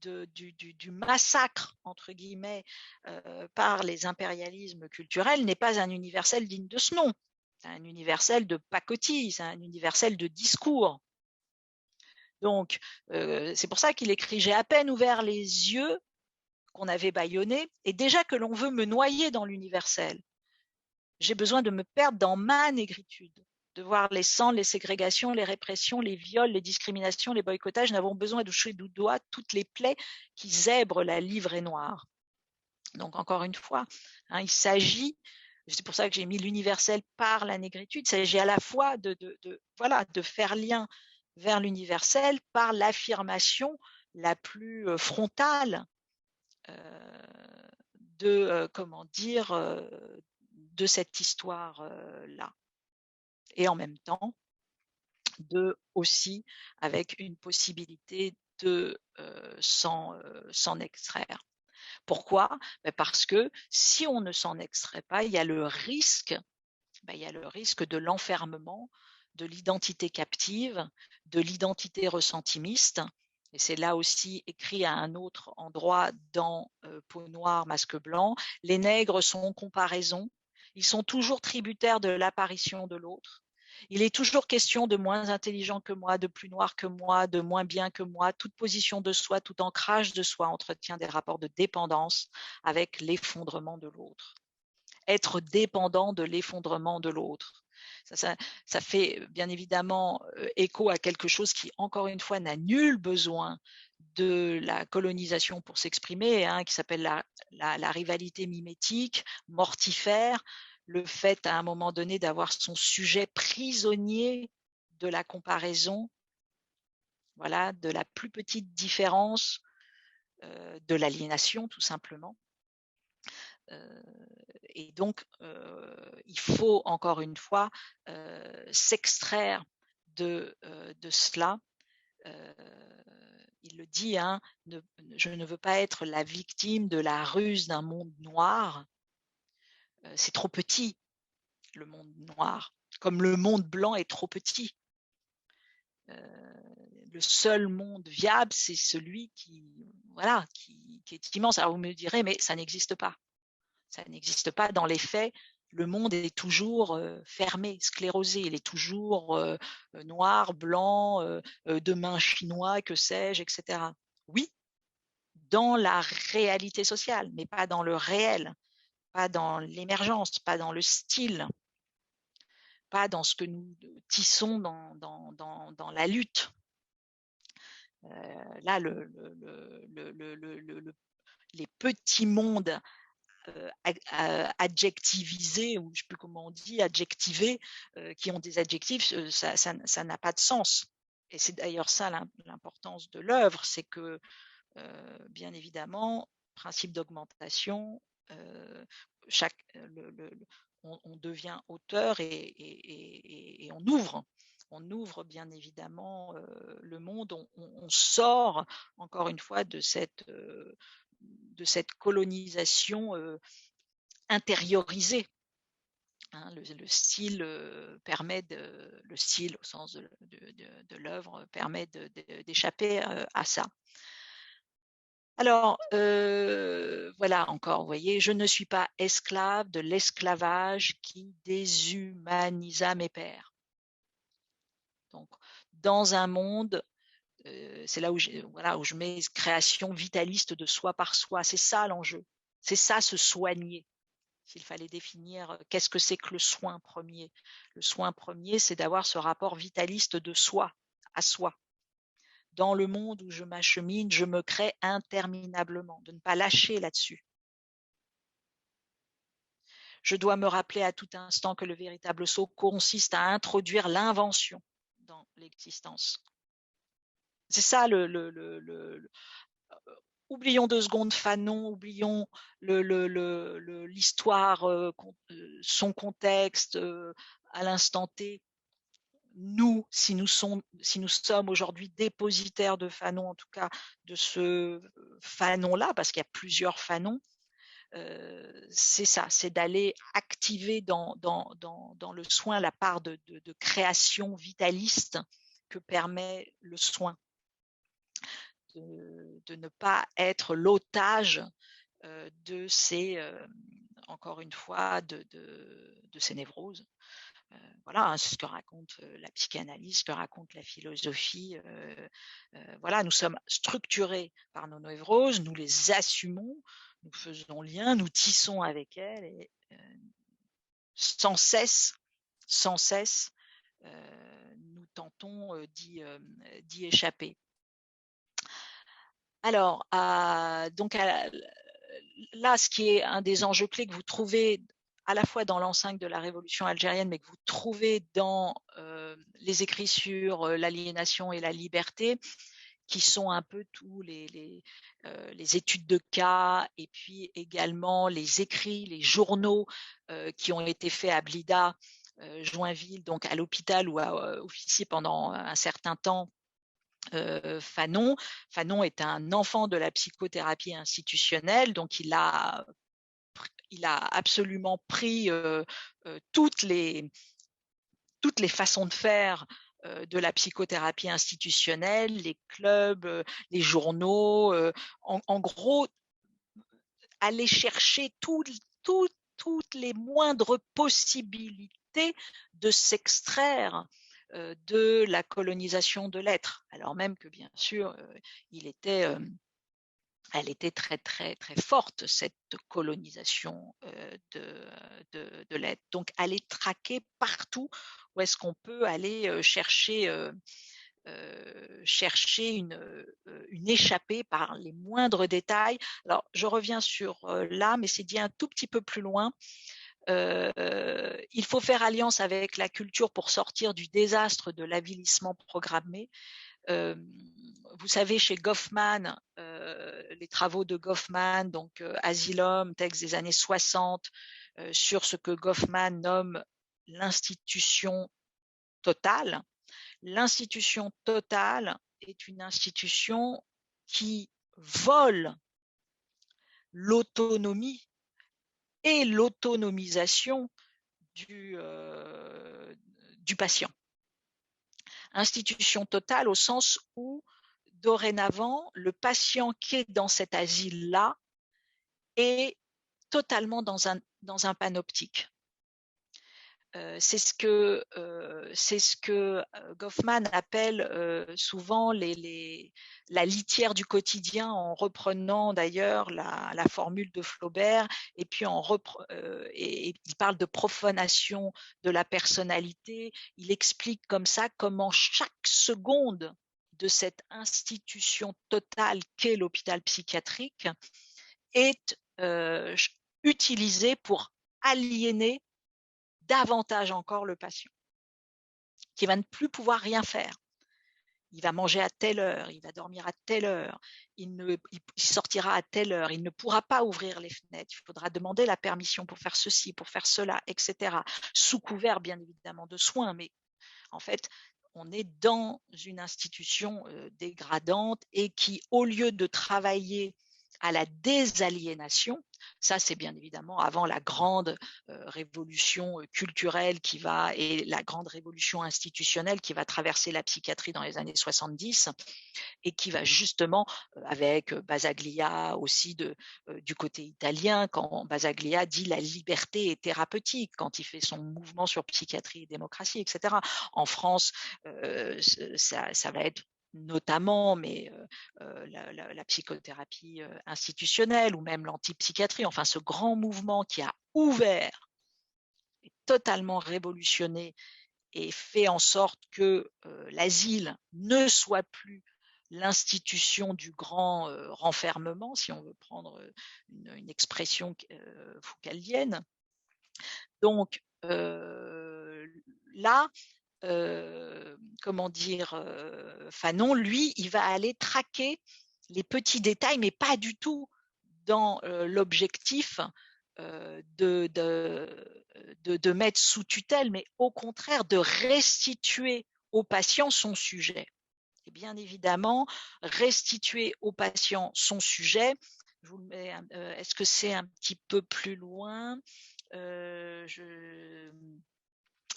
du massacre, entre guillemets, par les impérialismes culturels n'est pas un universel digne de ce nom. C'est un universel de pacotille, c'est un universel de discours. Donc, c'est pour ça qu'il écrit « J'ai à peine ouvert les yeux qu'on avait bâillonnés, et déjà que l'on veut me noyer dans l'universel. J'ai besoin de me perdre dans ma négritude, de voir les cendres, les ségrégations, les répressions, les viols, les discriminations, les boycottages. Nous avons besoin de toucher du doigt toutes les plaies qui zèbrent la livrée noire. » Donc, encore une fois, hein, il s'agit, c'est pour ça que j'ai mis l'universel par la négritude, il s'agit à la fois de faire lien vers l'universel par l'affirmation la plus frontale de cette histoire-là. Et en même temps, aussi avec une possibilité de s'en extraire. Pourquoi ? Parce que si on ne s'en extrait pas, il y a le risque de l'enfermement, de l'identité captive, de l'identité ressentimiste. Et c'est là aussi écrit à un autre endroit dans Peau noire, masque blanc. Les nègres sont en comparaison. Ils sont toujours tributaires de l'apparition de l'autre. Il est toujours question de moins intelligent que moi, de plus noir que moi, de moins bien que moi. Toute position de soi, tout ancrage de soi entretient des rapports de dépendance avec l'effondrement de l'autre. Être dépendant de l'effondrement de l'autre. Ça fait bien évidemment écho à quelque chose qui, encore une fois, n'a nul besoin de la colonisation pour s'exprimer, hein, qui s'appelle la rivalité mimétique, mortifère, le fait à un moment donné d'avoir son sujet prisonnier de la comparaison, voilà, de la plus petite différence, de l'aliénation tout simplement. Et donc, il faut encore une fois s'extraire de cela. Il le dit, hein, je ne veux pas être la victime de la ruse d'un monde noir. C'est trop petit, le monde noir, comme le monde blanc est trop petit. Le seul monde viable, c'est celui qui est immense. Alors vous me direz, mais ça n'existe pas. Ça n'existe pas dans les faits. Le monde est toujours fermé, sclérosé. Il est toujours noir, blanc, demain chinois, que sais-je, etc. Oui, dans la réalité sociale, mais pas dans le réel, pas dans l'émergence, pas dans le style, pas dans ce que nous tissons dans la lutte. Là, les petits mondes adjectivisés, ou je ne sais plus comment on dit, adjectivés, qui ont des adjectifs, ça n'a pas de sens. Et c'est d'ailleurs ça l'importance de l'œuvre, c'est que, bien évidemment, principe d'augmentation, on devient auteur et on ouvre. On ouvre bien évidemment le monde, on sort encore une fois de cette colonisation intériorisée. Hein, le style permet le style au sens de l'œuvre permet d'échapper à ça. Alors, voilà encore, vous voyez, je ne suis pas esclave de l'esclavage qui déshumanisa mes pères. Donc, dans un monde, c'est là où je mets création vitaliste de soi par soi, c'est ça l'enjeu, c'est ça se soigner. S'il fallait définir qu'est-ce que c'est que le soin premier. Le soin premier, c'est d'avoir ce rapport vitaliste de soi à soi. Dans le monde où je m'achemine, je me crée interminablement, de ne pas lâcher là-dessus. Je dois me rappeler à tout instant que le véritable saut consiste à introduire l'invention dans l'existence. C'est ça oublions 2 secondes Fanon, oublions l'histoire, son contexte à l'instant T. Nous, si nous sommes aujourd'hui dépositaires de Fanon, en tout cas de ce Fanon-là, parce qu'il y a plusieurs Fanons, c'est ça, c'est d'aller activer dans le soin la part de création vitaliste que permet le soin. de ne pas être l'otage de ces, encore une fois, de ces névroses. Voilà, hein, c'est ce que raconte la psychanalyse, ce que raconte la philosophie. Voilà, nous sommes structurés par nos névroses, nous les assumons, nous faisons lien, nous tissons avec elles et sans cesse, sans cesse, nous tentons d'y échapper. Alors, donc là, ce qui est un des enjeux clés que vous trouvez à la fois dans l'enceinte de la révolution algérienne, mais que vous trouvez dans les écrits sur l'aliénation et la liberté, qui sont un peu tous les études de cas, et puis également les écrits, les journaux qui ont été faits à Blida, Joinville, donc à l'hôpital où a officié pendant un certain temps Fanon. Fanon est un enfant de la psychothérapie institutionnelle, donc il a absolument pris toutes les façons de faire de la psychothérapie institutionnelle, les clubs, les journaux, en gros, aller chercher toutes les moindres possibilités de s'extraire de la colonisation de l'être, alors même que bien sûr, elle était très très très forte, cette colonisation de l'être. Donc aller traquer partout où est-ce qu'on peut aller chercher une échappée par les moindres détails. Alors je reviens sur là, mais c'est dit un tout petit peu plus loin. Il faut faire alliance avec la culture pour sortir du désastre de l'avilissement programmé. Vous savez, chez Goffman, les travaux de Goffman, donc Asylum, texte des années 60, sur ce que Goffman nomme l'institution totale. L'institution totale est une institution qui vole l'autonomie et l'autonomisation du patient. Institution totale au sens où, dorénavant, le patient qui est dans cet asile-là est totalement dans un panoptique. C'est ce que Goffman appelle souvent la litière du quotidien, en reprenant d'ailleurs la formule de Flaubert, et puis et il parle de profanation de la personnalité. Il explique comme ça comment chaque seconde de cette institution totale qu'est l'hôpital psychiatrique est utilisée pour aliéner davantage encore le patient, qui va ne plus pouvoir rien faire. Il va manger à telle heure, il va dormir à telle heure, il sortira à telle heure, il ne pourra pas ouvrir les fenêtres, il faudra demander la permission pour faire ceci, pour faire cela, etc. Sous couvert, bien évidemment, de soins, mais en fait, on est dans une institution dégradante et qui, au lieu de travailler à la désaliénation, ça c'est bien évidemment avant la grande révolution culturelle et la grande révolution institutionnelle qui va traverser la psychiatrie dans les années 70 et qui va justement, avec Basaglia aussi du côté italien, quand Basaglia dit la liberté est thérapeutique, quand il fait son mouvement sur psychiatrie et démocratie, etc. En France, ça va être notamment, mais la psychothérapie institutionnelle ou même l'antipsychiatrie, enfin ce grand mouvement qui a ouvert et totalement révolutionné et fait en sorte que l'asile ne soit plus l'institution du grand renfermement, si on veut prendre une expression foucaldienne. Donc là, Fanon, lui, il va aller traquer les petits détails, mais pas du tout dans l'objectif de mettre sous tutelle, mais au contraire de restituer au patient son sujet. Et bien évidemment, restituer au patient son sujet, je vous le mets, est-ce que c'est un petit peu plus loin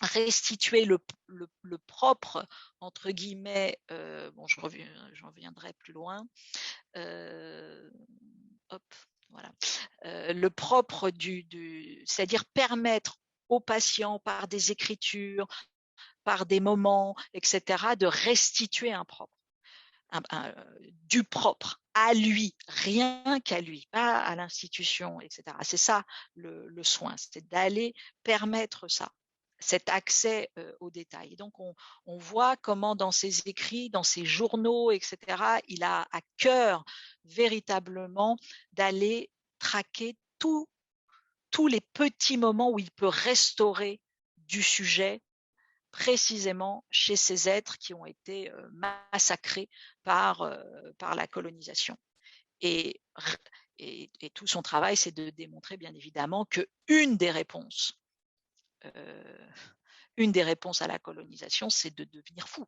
restituer le propre, entre guillemets, bon, j'en reviendrai plus loin, hop, voilà, le propre c'est-à-dire permettre aux patients, par des écritures, par des moments, etc., de restituer un propre, du propre à lui, rien qu'à lui, pas à l'institution, etc. C'est ça le soin, c'est d'aller permettre ça, cet accès aux détails. Donc on voit comment dans ses écrits, dans ses journaux, etc., il a à cœur véritablement d'aller traquer tous les petits moments où il peut restaurer du sujet précisément chez ces êtres qui ont été massacrés par la colonisation. Et, et tout son travail, c'est de démontrer bien évidemment que une des réponses à la colonisation, c'est de devenir fou,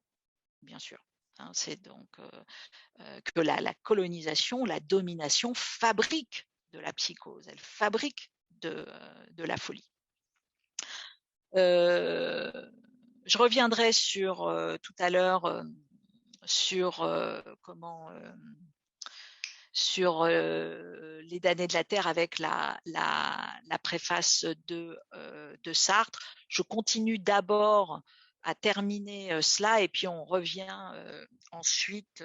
bien sûr. Hein, c'est donc que la colonisation, la domination fabrique de la psychose, elle fabrique de la folie. Je reviendrai sur tout à l'heure sur sur les damnés de la terre avec la préface de Sartre. Je continue d'abord à terminer cela et puis on revient ensuite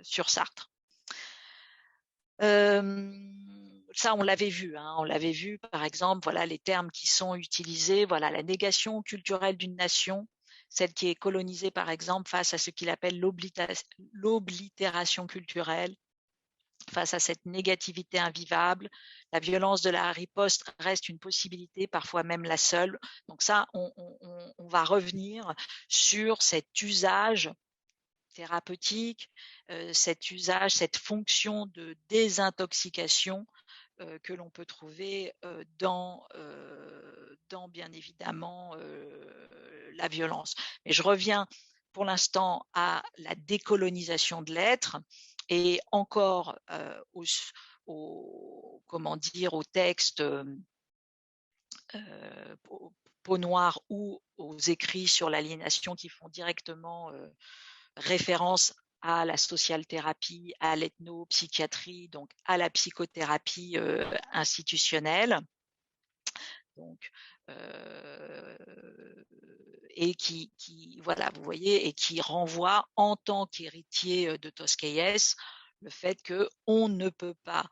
sur Sartre. Ça, on l'avait vu, hein, on l'avait vu, par exemple, voilà les termes qui sont utilisés, voilà la négation culturelle d'une nation, celle qui est colonisée, par exemple, face à ce qu'il appelle l'oblitération culturelle, face à cette négativité invivable. La violence de la riposte reste une possibilité, parfois même la seule. Donc ça, on va revenir sur cet usage thérapeutique, cet usage, cette fonction de désintoxication que l'on peut trouver dans bien évidemment la violence. Mais je reviens pour l'instant à la décolonisation de l'être et encore au texte peau noire ou aux écrits sur l'aliénation qui font directement référence à la social-thérapie, à l'ethnopsychiatrie, donc à la psychothérapie institutionnelle. Donc, et qui voilà, vous voyez, et qui renvoie en tant qu'héritier de Tosquelles le fait qu'on ne peut pas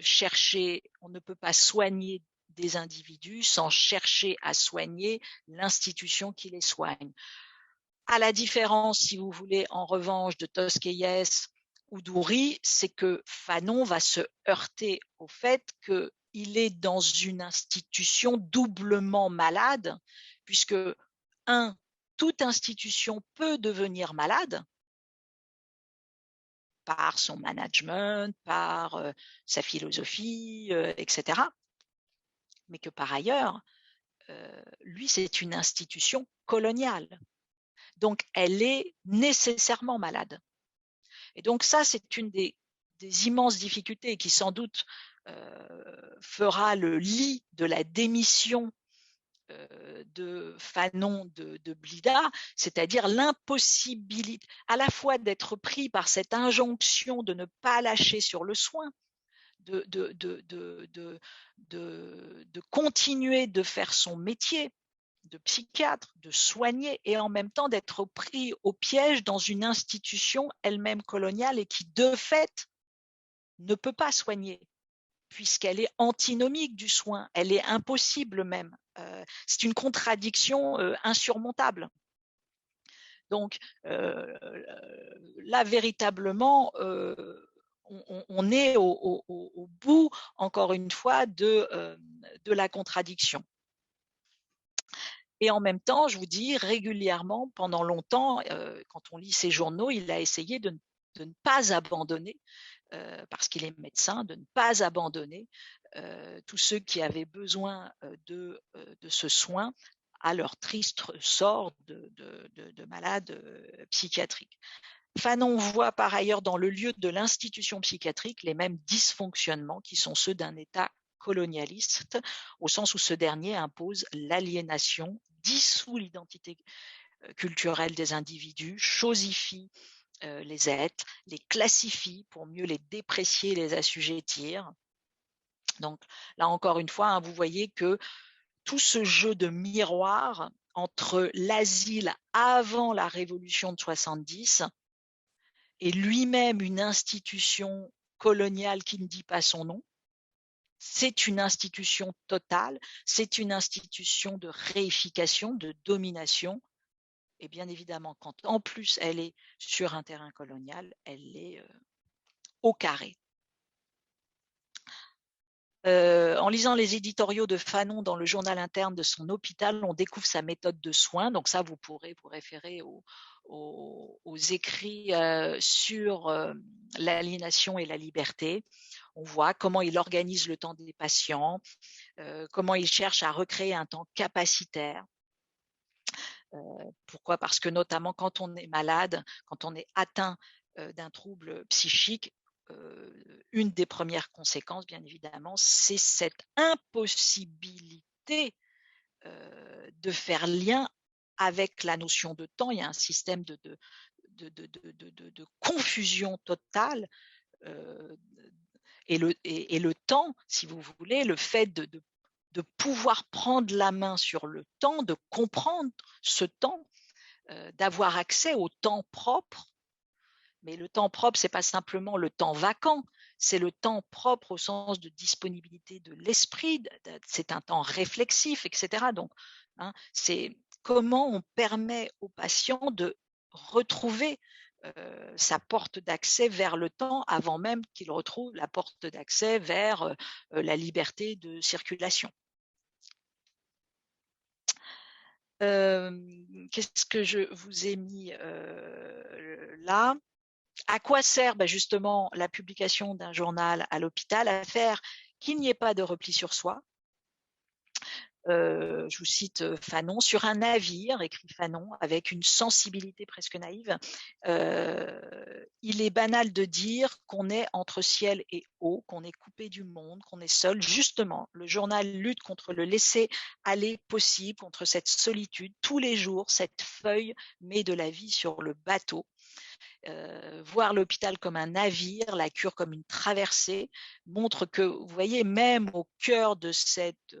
chercher, on ne peut pas soigner des individus sans chercher à soigner l'institution qui les soigne. À la différence, si vous voulez, en revanche, de Tosquelles ou d'Oury, c'est que Fanon va se heurter au fait qu'il est dans une institution doublement malade, puisque, toute institution peut devenir malade par son management, par sa philosophie, etc. Mais que par ailleurs, lui, c'est une institution coloniale. Donc, elle est nécessairement malade. Et donc, ça, c'est une des immenses difficultés qui, sans doute, fera le lit de la démission de Fanon de Blida, c'est-à-dire l'impossibilité à la fois d'être pris par cette injonction de ne pas lâcher sur le soin, de continuer de faire son métier de psychiatre, de soigner, et en même temps d'être pris au piège dans une institution elle-même coloniale et qui, de fait, ne peut pas soigner, puisqu'elle est antinomique du soin, elle est impossible même. C'est une contradiction insurmontable. Donc là, véritablement, on est au bout, encore une fois, de la contradiction. Et en même temps, je vous dis, régulièrement, pendant longtemps, quand on lit ses journaux, il a essayé de ne pas abandonner, parce qu'il est médecin, de ne pas abandonner tous ceux qui avaient besoin de ce soin à leur triste sort de malades psychiatriques. Fanon voit par ailleurs dans le lieu de l'institution psychiatrique les mêmes dysfonctionnements qui sont ceux d'un État colonialiste, au sens où ce dernier impose l'aliénation, dissout l'identité culturelle des individus, chosifie les êtres, les classifie pour mieux les déprécier, les assujettir. Donc là encore une fois, vous voyez que tout ce jeu de miroir entre l'asile avant la révolution de 70 et lui-même une institution coloniale qui ne dit pas son nom, c'est une institution totale, c'est une institution de réification, de domination. Et bien évidemment, quand en plus elle est sur un terrain colonial, elle est au carré. En lisant les éditoriaux de Fanon dans le journal interne de son hôpital, on découvre sa méthode de soins. Donc ça, vous pourrez vous référer aux écrits sur l'aliénation et la liberté. On voit comment il organise le temps des patients, comment il cherche à recréer un temps capacitaire. Pourquoi? Parce que notamment quand on est malade, quand on est atteint d'un trouble psychique, une des premières conséquences, bien évidemment, c'est cette impossibilité de faire lien avec la notion de temps. Il y a un système de confusion totale. Et le temps, si vous voulez, le fait de pouvoir prendre la main sur le temps, de comprendre ce temps, d'avoir accès au temps propre. Mais le temps propre, ce n'est pas simplement le temps vacant, c'est le temps propre au sens de disponibilité de l'esprit, c'est un temps réflexif, etc. Donc, c'est comment on permet aux patients de retrouver sa porte d'accès vers le temps avant même qu'il retrouve la porte d'accès vers la liberté de circulation. Qu'est-ce que je vous ai mis là? À quoi sert justement la publication d'un journal à l'hôpital? À faire qu'il n'y ait pas de repli sur soi. Je vous cite Fanon, sur un navire, écrit Fanon, avec une sensibilité presque naïve, il est banal de dire qu'on est entre ciel et eau, qu'on est coupé du monde, qu'on est seul. Justement, le journal lutte contre le laisser-aller possible, contre cette solitude. Tous les jours, cette feuille met de la vie sur le bateau. Voir l'hôpital comme un navire, la cure comme une traversée, montre que, vous voyez, même au cœur de cette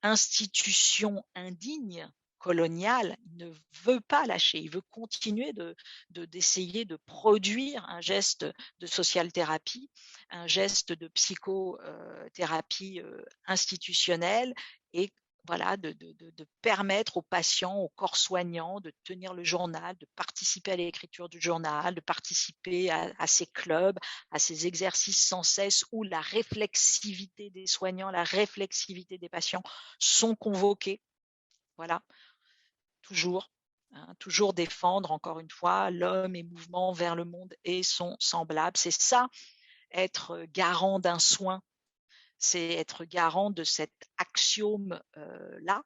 institution indigne, coloniale, il ne veut pas lâcher, il veut continuer d'essayer de produire un geste de social thérapie, un geste de psychothérapie institutionnelle et voilà, de permettre aux patients, aux corps soignants de tenir le journal, de participer à l'écriture du journal, de participer à ces clubs, à ces exercices sans cesse où la réflexivité des soignants, la réflexivité des patients sont convoqués. Voilà, toujours. Toujours défendre, encore une fois, l'homme et mouvement vers le monde et son semblable. C'est ça, être garant d'un soin. C'est être garant de cet axiome-là.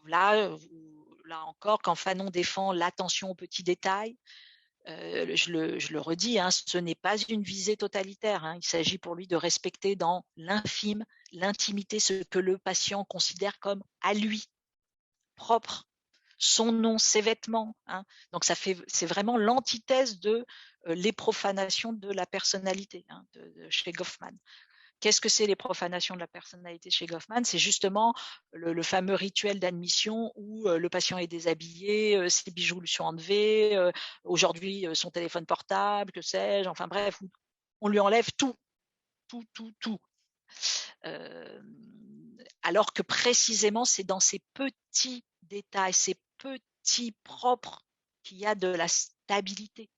Là encore, quand Fanon défend l'attention aux petits détails, je le redis, ce n'est pas une visée totalitaire. Il s'agit pour lui de respecter dans l'infime, l'intimité, ce que le patient considère comme à lui, propre, son nom, ses vêtements. Donc c'est vraiment l'antithèse de les profanations de la personnalité chez Goffman. Qu'est-ce que c'est les profanations de la personnalité chez Goffman? C'est justement le fameux rituel d'admission où le patient est déshabillé, ses bijoux lui sont enlevés, aujourd'hui son téléphone portable, que sais-je, enfin bref, on lui enlève tout. Alors que précisément, c'est dans ces petits détails, ces petits propres qu'il y a de la stabilité.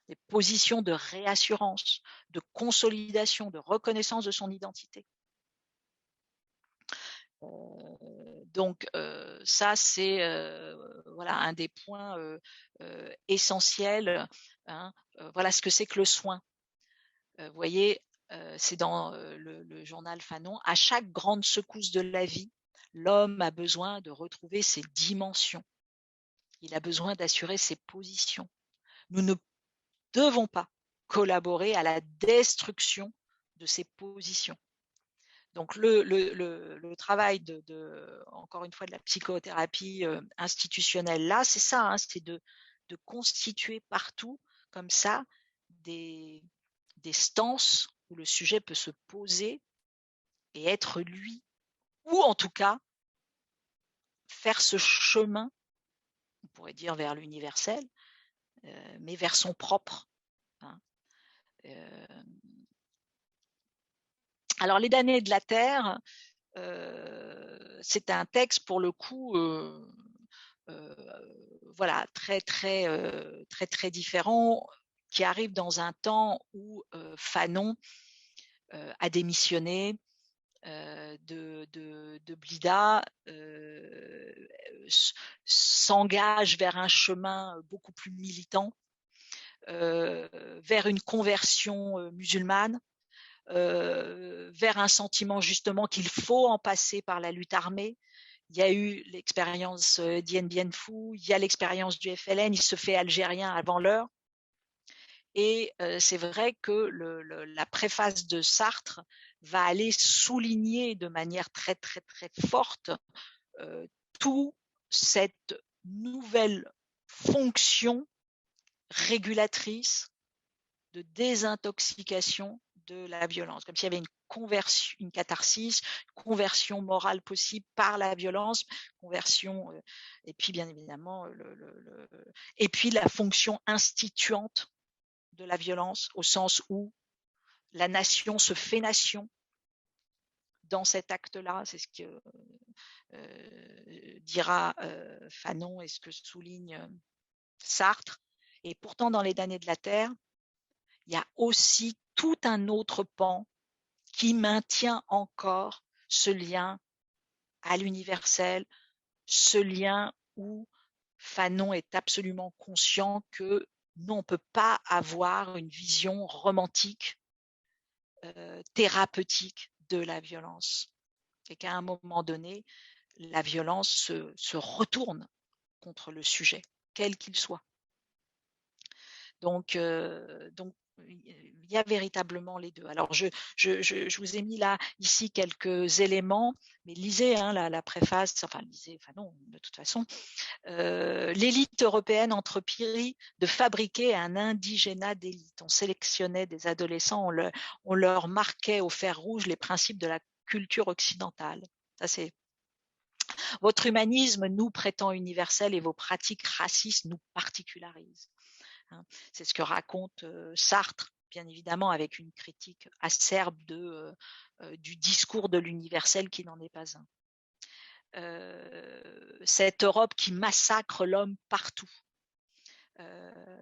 Des positions de réassurance, de consolidation, de reconnaissance de son identité. Donc ça, c'est voilà, un des points essentiels. Voilà ce que c'est que le soin. Vous voyez, c'est dans le journal Fanon. À chaque grande secousse de la vie, l'homme a besoin de retrouver ses dimensions. Il a besoin d'assurer ses positions. Nous ne devons pas collaborer à la destruction de ses positions. Donc le travail encore une fois, de la psychothérapie institutionnelle, là, c'est ça, hein, c'est de constituer partout, comme ça, des stances où le sujet peut se poser et être lui, ou en tout cas, faire ce chemin, on pourrait dire vers l'universel, mais vers son propre. Hein. Alors, les damnés de la terre, c'est un texte pour le coup, voilà, très différent, qui arrive dans un temps où Fanon a démissionné de Blida, s'engage vers un chemin beaucoup plus militant, vers une conversion musulmane, vers un sentiment justement qu'il faut en passer par la lutte armée. Il y a eu l'expérience d'Ien Bien Phu, il y a l'expérience du FLN, il se fait algérien avant l'heure. Et c'est vrai que la préface de Sartre va aller souligner de manière très forte toute cette nouvelle fonction régulatrice de désintoxication de la violence, comme s'il y avait une conversion, une catharsis, conversion morale possible par la violence, conversion, et puis bien évidemment, et puis la fonction instituante de la violence, au sens où la nation se fait nation dans cet acte-là. C'est ce que dira Fanon et ce que souligne Sartre. Et pourtant, dans les damnés de la terre, il y a aussi tout un autre pan qui maintient encore ce lien à l'universel, ce lien où Fanon est absolument conscient que nous, on ne peut pas avoir une vision romantique, thérapeutique de la violence. Et qu'à un moment donné, la violence se retourne contre le sujet, quel qu'il soit. Donc, il y a véritablement les deux. Alors, je vous ai mis là, ici, quelques éléments, mais lisez la préface, enfin, lisez, enfin non, de toute façon. L'élite européenne entreprit de fabriquer un indigénat d'élite. On sélectionnait des adolescents, on leur marquait au fer rouge les principes de la culture occidentale. Ça, c'est votre humanisme nous prétend universel et vos pratiques racistes nous particularisent. C'est ce que raconte Sartre, bien évidemment, avec une critique acerbe du discours de l'universel qui n'en est pas un. Cette Europe qui massacre l'homme partout.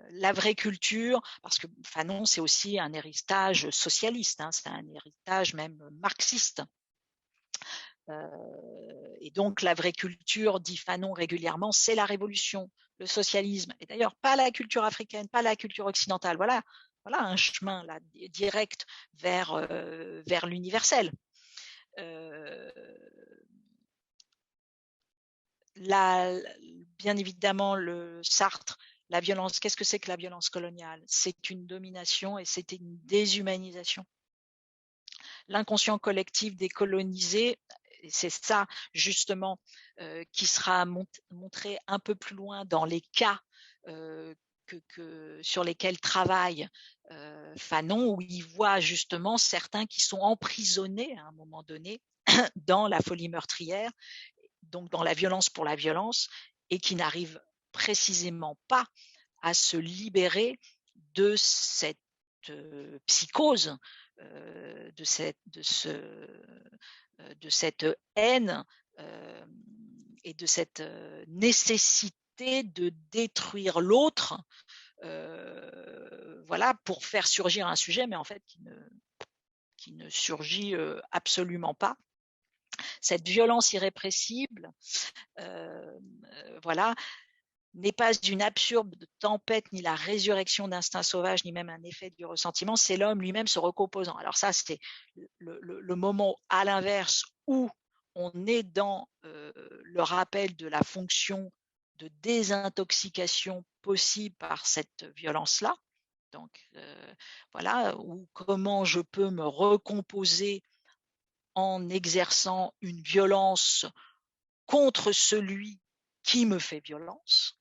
La vraie culture, parce que Fanon, c'est aussi un héritage socialiste, c'est un héritage même marxiste. Et donc, la vraie culture, dit Fanon régulièrement, c'est la révolution, le socialisme. Et d'ailleurs, pas la culture africaine, pas la culture occidentale. Voilà un chemin là, direct vers l'universel. Bien évidemment, le Sartre, la violence, qu'est-ce que c'est que la violence coloniale? C'est une domination et c'est une déshumanisation. L'inconscient collectif décolonisé, c'est ça justement qui sera montré un peu plus loin dans les cas sur lesquels travaille Fanon, où il voit justement certains qui sont emprisonnés à un moment donné dans la folie meurtrière, donc dans la violence pour la violence, et qui n'arrivent précisément pas à se libérer de cette psychose, de cette haine et de cette nécessité de détruire l'autre, voilà, pour faire surgir un sujet, mais en fait qui ne surgit absolument pas. Cette violence irrépressible, voilà, n'est pas une absurde tempête, ni la résurrection d'instincts sauvages, ni même un effet du ressentiment, c'est l'homme lui-même se recomposant. Alors ça, c'est le moment à l'inverse où on est dans le rappel de la fonction de désintoxication possible par cette violence-là. Donc voilà, ou comment je peux me recomposer en exerçant une violence contre celui qui me fait violence.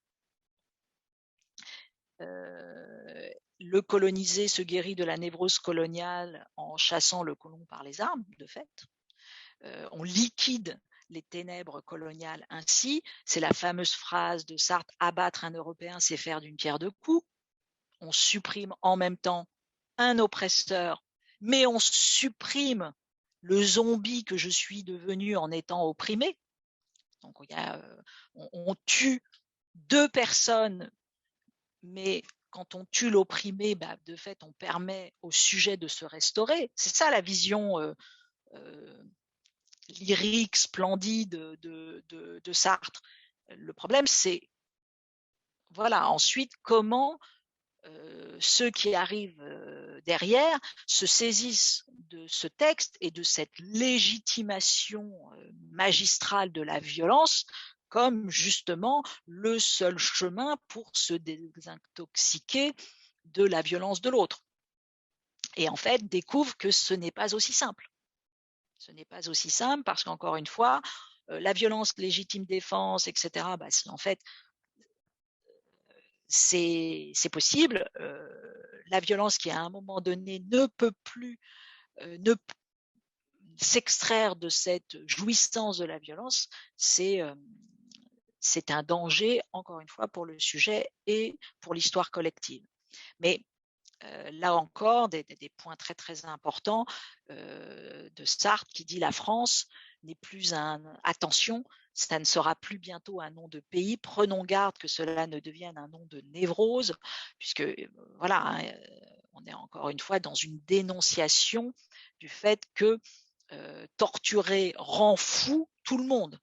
Le colonisé se guérit de la névrose coloniale en chassant le colon par les armes, de fait. On liquide les ténèbres coloniales ainsi. C'est la fameuse phrase de Sartre, abattre un Européen, c'est faire d'une pierre deux coups. On supprime en même temps un oppresseur, mais on supprime le zombie que je suis devenu en étant opprimé. Donc on tue deux personnes, mais quand on tue l'opprimé, de fait, on permet au sujet de se restaurer. C'est ça la vision lyrique, splendide de Sartre. Le problème, c'est voilà, ensuite comment ceux qui arrivent derrière se saisissent de ce texte et de cette légitimation magistrale de la violence comme justement le seul chemin pour se désintoxiquer de la violence de l'autre. Et en fait, découvre que ce n'est pas aussi simple. Ce n'est pas aussi simple parce qu'encore une fois, la violence, légitime défense, etc., en fait, c'est possible. La violence qui, à un moment donné, ne peut plus s'extraire de cette jouissance de la violence, c'est un danger, encore une fois, pour le sujet et pour l'histoire collective. Mais là encore, des points très très importants de Sartre qui dit la France n'est plus attention, ça ne sera plus bientôt un nom de pays, prenons garde que cela ne devienne un nom de névrose, puisque voilà, on est encore une fois dans une dénonciation du fait que torturer rend fou tout le monde.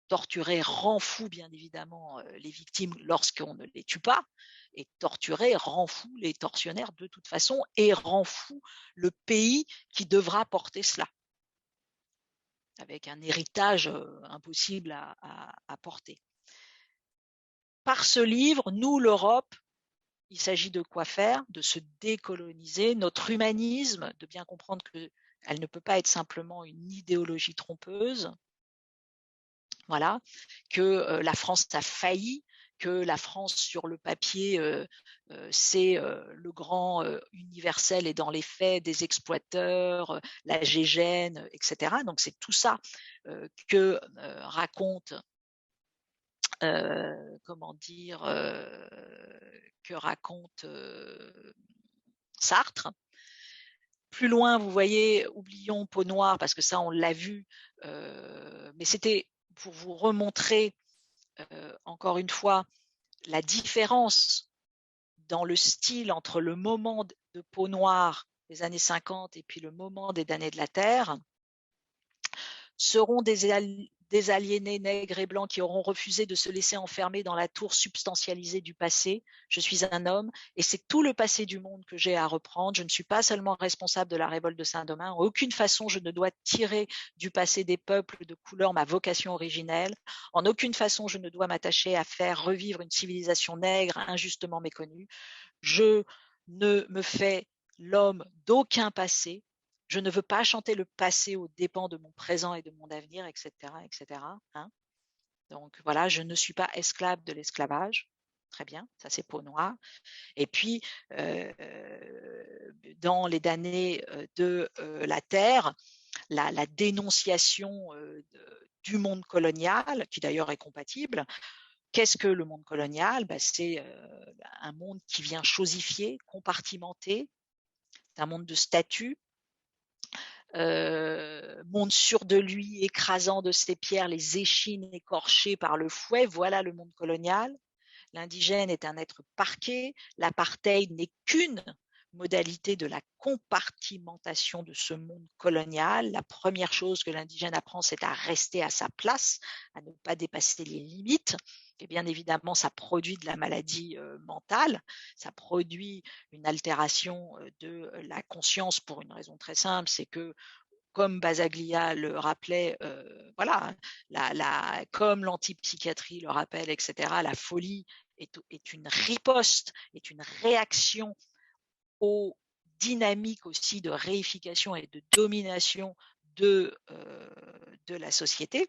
Torturer rend fou, bien évidemment, les victimes lorsqu'on ne les tue pas, et torturer rend fou les tortionnaires de toute façon, et rend fou le pays qui devra porter cela, avec un héritage impossible à porter. Par ce livre, nous, l'Europe, il s'agit de quoi faire? De se décoloniser, notre humanisme, de bien comprendre qu'elle ne peut pas être simplement une idéologie trompeuse, voilà, que la France a failli, que la France sur le papier c'est le grand universel et dans les faits des exploiteurs, la gégène, etc. Donc c'est tout ça que raconte comment dire que raconte Sartre. Plus loin, vous voyez, oublions Peau noire parce que ça on l'a vu, mais c'était pour vous remontrer encore une fois, la différence dans le style entre le moment de Peau noire des années 50 et puis le moment des damnés de la Terre seront des aliénés nègres et blancs qui auront refusé de se laisser enfermer dans la tour substantialisée du passé. Je suis un homme et c'est tout le passé du monde que j'ai à reprendre. Je ne suis pas seulement responsable de la révolte de Saint-Domingue. En aucune façon, je ne dois tirer du passé des peuples de couleur ma vocation originelle. En aucune façon, je ne dois m'attacher à faire revivre une civilisation nègre injustement méconnue. Je ne me fais l'homme d'aucun passé. Je ne veux pas chanter le passé aux dépens de mon présent et de mon avenir, etc., etc. Hein. Donc voilà, je ne suis pas esclave de l'esclavage. Très bien, ça c'est Peau noire. Et puis, dans les damnés de la Terre, la dénonciation du monde colonial, qui d'ailleurs est compatible. Qu'est-ce que le monde colonial? C'est un monde qui vient chosifier, compartimenter, c'est un monde de statut, monde sûr de lui, écrasant de ses pierres les échines écorchées par le fouet, voilà le monde colonial. L'indigène est un être parqué, l'apartheid n'est qu'une modalité de la compartimentation de ce monde colonial. La première chose que l'indigène apprend, c'est à rester à sa place, à ne pas dépasser les limites. Et bien évidemment, ça produit de la maladie mentale, ça produit une altération de la conscience pour une raison très simple, c'est que comme Basaglia le rappelait, voilà, comme l'antipsychiatrie le rappelle, etc., la folie est une riposte, est une réaction aux dynamiques aussi de réification et de domination de la société.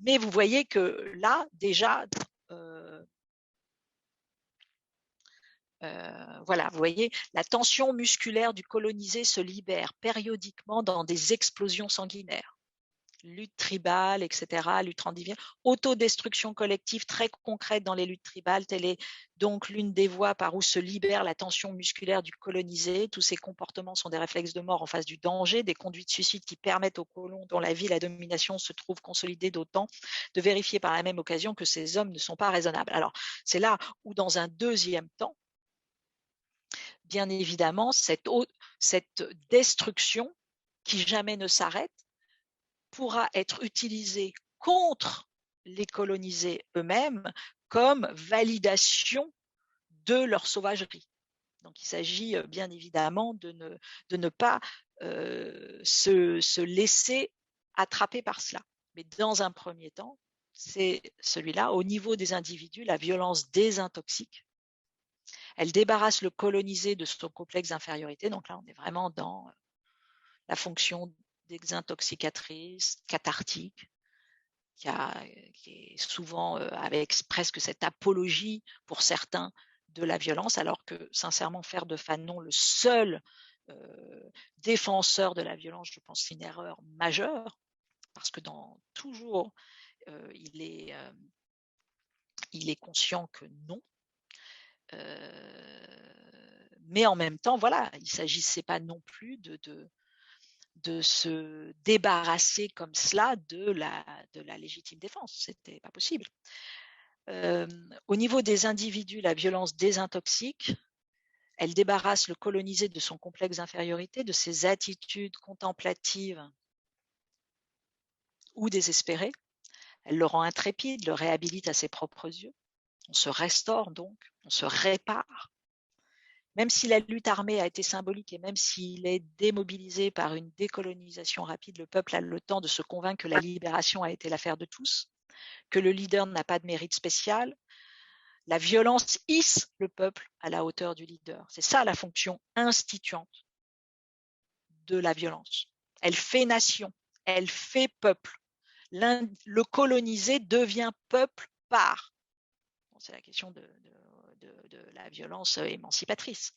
Mais vous voyez que là, déjà, voilà, vous voyez, la tension musculaire du colonisé se libère périodiquement dans des explosions sanguinaires. Lutte tribale, etc., lutte rendivienne, autodestruction collective très concrète dans les luttes tribales, telle est donc l'une des voies par où se libère la tension musculaire du colonisé. Tous ces comportements sont des réflexes de mort en face du danger, des conduites suicides qui permettent aux colons dont la vie et la domination se trouvent consolidées d'autant de vérifier par la même occasion que ces hommes ne sont pas raisonnables. Alors, c'est là où, dans un deuxième temps, bien évidemment, cette destruction qui jamais ne s'arrête pourra être utilisée contre les colonisés eux-mêmes comme validation de leur sauvagerie. Donc il s'agit bien évidemment de ne pas se laisser attraper par cela. Mais dans un premier temps, c'est celui-là. Au niveau des individus, la violence désintoxique. Elle débarrasse le colonisé de son complexe d'infériorité. Donc là, on est vraiment dans la fonction désintoxicatrice, cathartique, qui est souvent avec presque cette apologie pour certains de la violence, alors que sincèrement faire de Fanon le seul défenseur de la violence, je pense, c'est une erreur majeure, parce que toujours il est conscient que non. Mais en même temps, voilà, il ne s'agissait pas non plus de se débarrasser comme cela de la légitime défense. Ce n'était pas possible. Au niveau des individus, la violence désintoxique. Elle débarrasse le colonisé de son complexe d'infériorité, de ses attitudes contemplatives ou désespérées. Elle le rend intrépide, le réhabilite à ses propres yeux. On se restaure donc, on se répare. Même si la lutte armée a été symbolique et même s'il est démobilisé par une décolonisation rapide, le peuple a le temps de se convaincre que la libération a été l'affaire de tous, que le leader n'a pas de mérite spécial. La violence hisse le peuple à la hauteur du leader. C'est ça la fonction instituante de la violence. Elle fait nation, elle fait peuple. Le colonisé devient peuple par. C'est la question de la violence émancipatrice.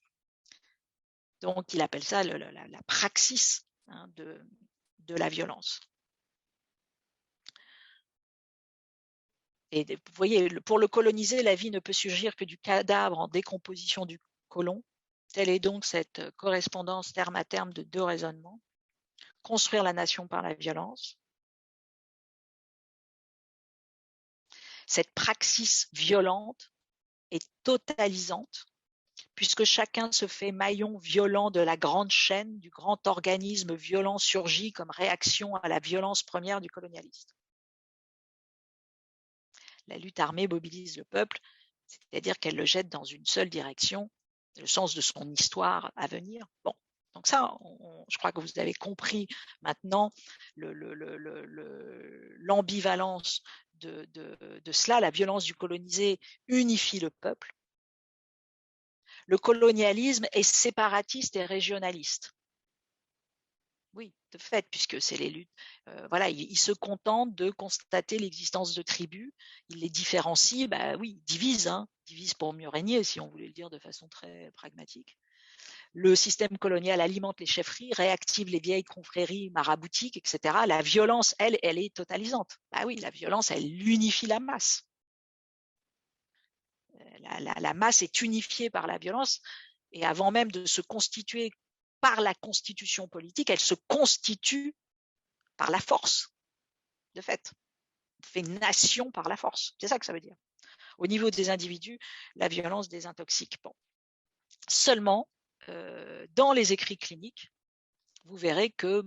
Donc, il appelle ça la praxis de la violence. Et vous voyez, pour le colonisé, la vie ne peut surgir que du cadavre en décomposition du colon. Telle est donc cette correspondance terme à terme de deux raisonnements. Construire la nation par la violence. Cette praxis violente est totalisante, puisque chacun se fait maillon violent de la grande chaîne, du grand organisme violent surgi comme réaction à la violence première du colonialiste. La lutte armée mobilise le peuple, c'est-à-dire qu'elle le jette dans une seule direction, le sens de son histoire à venir. Bon, donc ça, je crois que vous avez compris maintenant l'ambivalence de cela. La violence du colonisé unifie le peuple. Le colonialisme est séparatiste et régionaliste. Oui, de fait, puisque c'est les luttes. Voilà, il se contente de constater l'existence de tribus, il les différencie, oui, divise pour mieux régner, si on voulait le dire de façon très pragmatique. Le système colonial alimente les chefferies, réactive les vieilles confréries maraboutiques, etc. La violence, elle est totalisante. Oui, la violence, elle unifie la masse. La masse est unifiée par la violence, et avant même de se constituer par la constitution politique, elle se constitue par la force, de fait. On fait nation par la force. C'est ça que ça veut dire. Au niveau des individus, la violence désintoxique. Bon. Seulement, dans les écrits cliniques, vous verrez que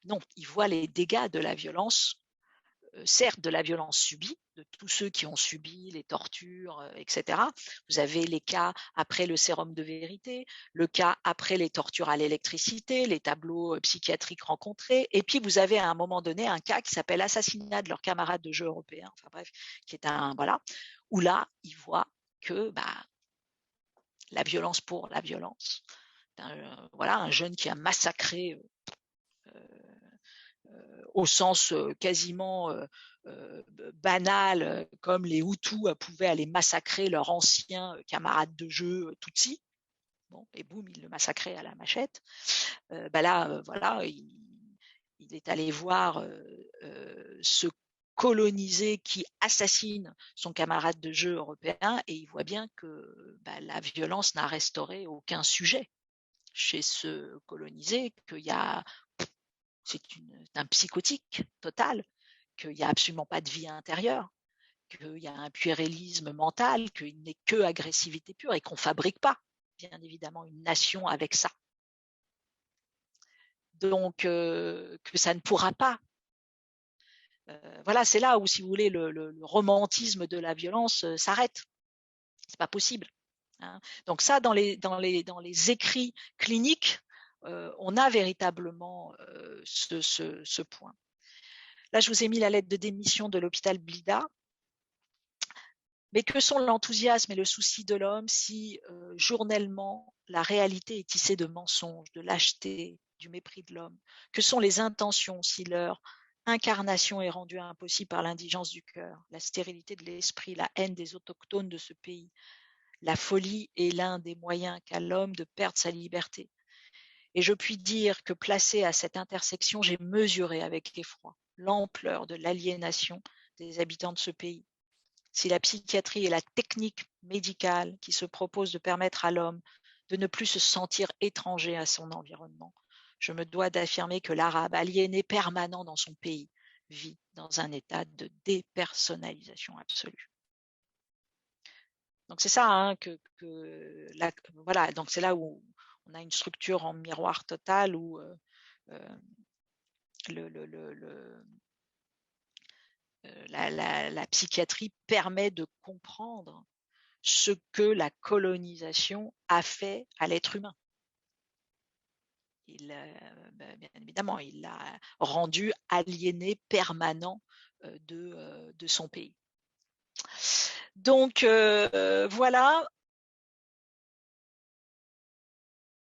non, ils voient les dégâts de la violence, certes de la violence subie, de tous ceux qui ont subi les tortures, etc. Vous avez les cas après le sérum de vérité, le cas après les tortures à l'électricité, les tableaux psychiatriques rencontrés, et puis vous avez à un moment donné un cas qui s'appelle assassinat de leurs camarades de jeu européens, enfin bref, qui est voilà, où là, il voit que la violence pour la violence, voilà, un jeune qui a massacré au sens quasiment banal, comme les Hutus pouvaient aller massacrer leur ancien camarade de jeu Tutsi. Bon, et boum, il le massacrait à la machette. Là, voilà, il est allé voir ce colonisé qui assassine son camarade de jeu européen et il voit bien que la violence n'a restauré aucun sujet chez ce colonisé, c'est un psychotique total, qu'il n'y a absolument pas de vie intérieure, qu'il y a un puérilisme mental, qu'il n'est que agressivité pure et qu'on ne fabrique pas, bien évidemment, une nation avec ça. Donc, que ça ne pourra pas. Voilà, c'est là où, si vous voulez, le romantisme de la violence s'arrête. C'est pas possible. Hein. Donc ça, dans les écrits cliniques, on a véritablement ce point. Là, je vous ai mis la lettre de démission de l'hôpital Blida. Mais que sont l'enthousiasme et le souci de l'homme si journellement la réalité est tissée de mensonges, de lâcheté, du mépris de l'homme? Que sont les intentions si leur incarnation est rendue impossible par l'indigence du cœur, la stérilité de l'esprit, la haine des autochtones de ce pays? La folie est l'un des moyens qu'a l'homme de perdre sa liberté. Et je puis dire que placé à cette intersection, j'ai mesuré avec effroi l'ampleur de l'aliénation des habitants de ce pays. Si la psychiatrie est la technique médicale qui se propose de permettre à l'homme de ne plus se sentir étranger à son environnement, je me dois d'affirmer que l'arabe, aliéné permanent dans son pays, vit dans un état de dépersonnalisation absolue. Donc c'est ça, hein, voilà, donc c'est là où on a une structure en miroir total où la psychiatrie permet de comprendre ce que la colonisation a fait à l'être humain. Bien évidemment, il l'a rendu aliéné permanent de son pays. Donc voilà,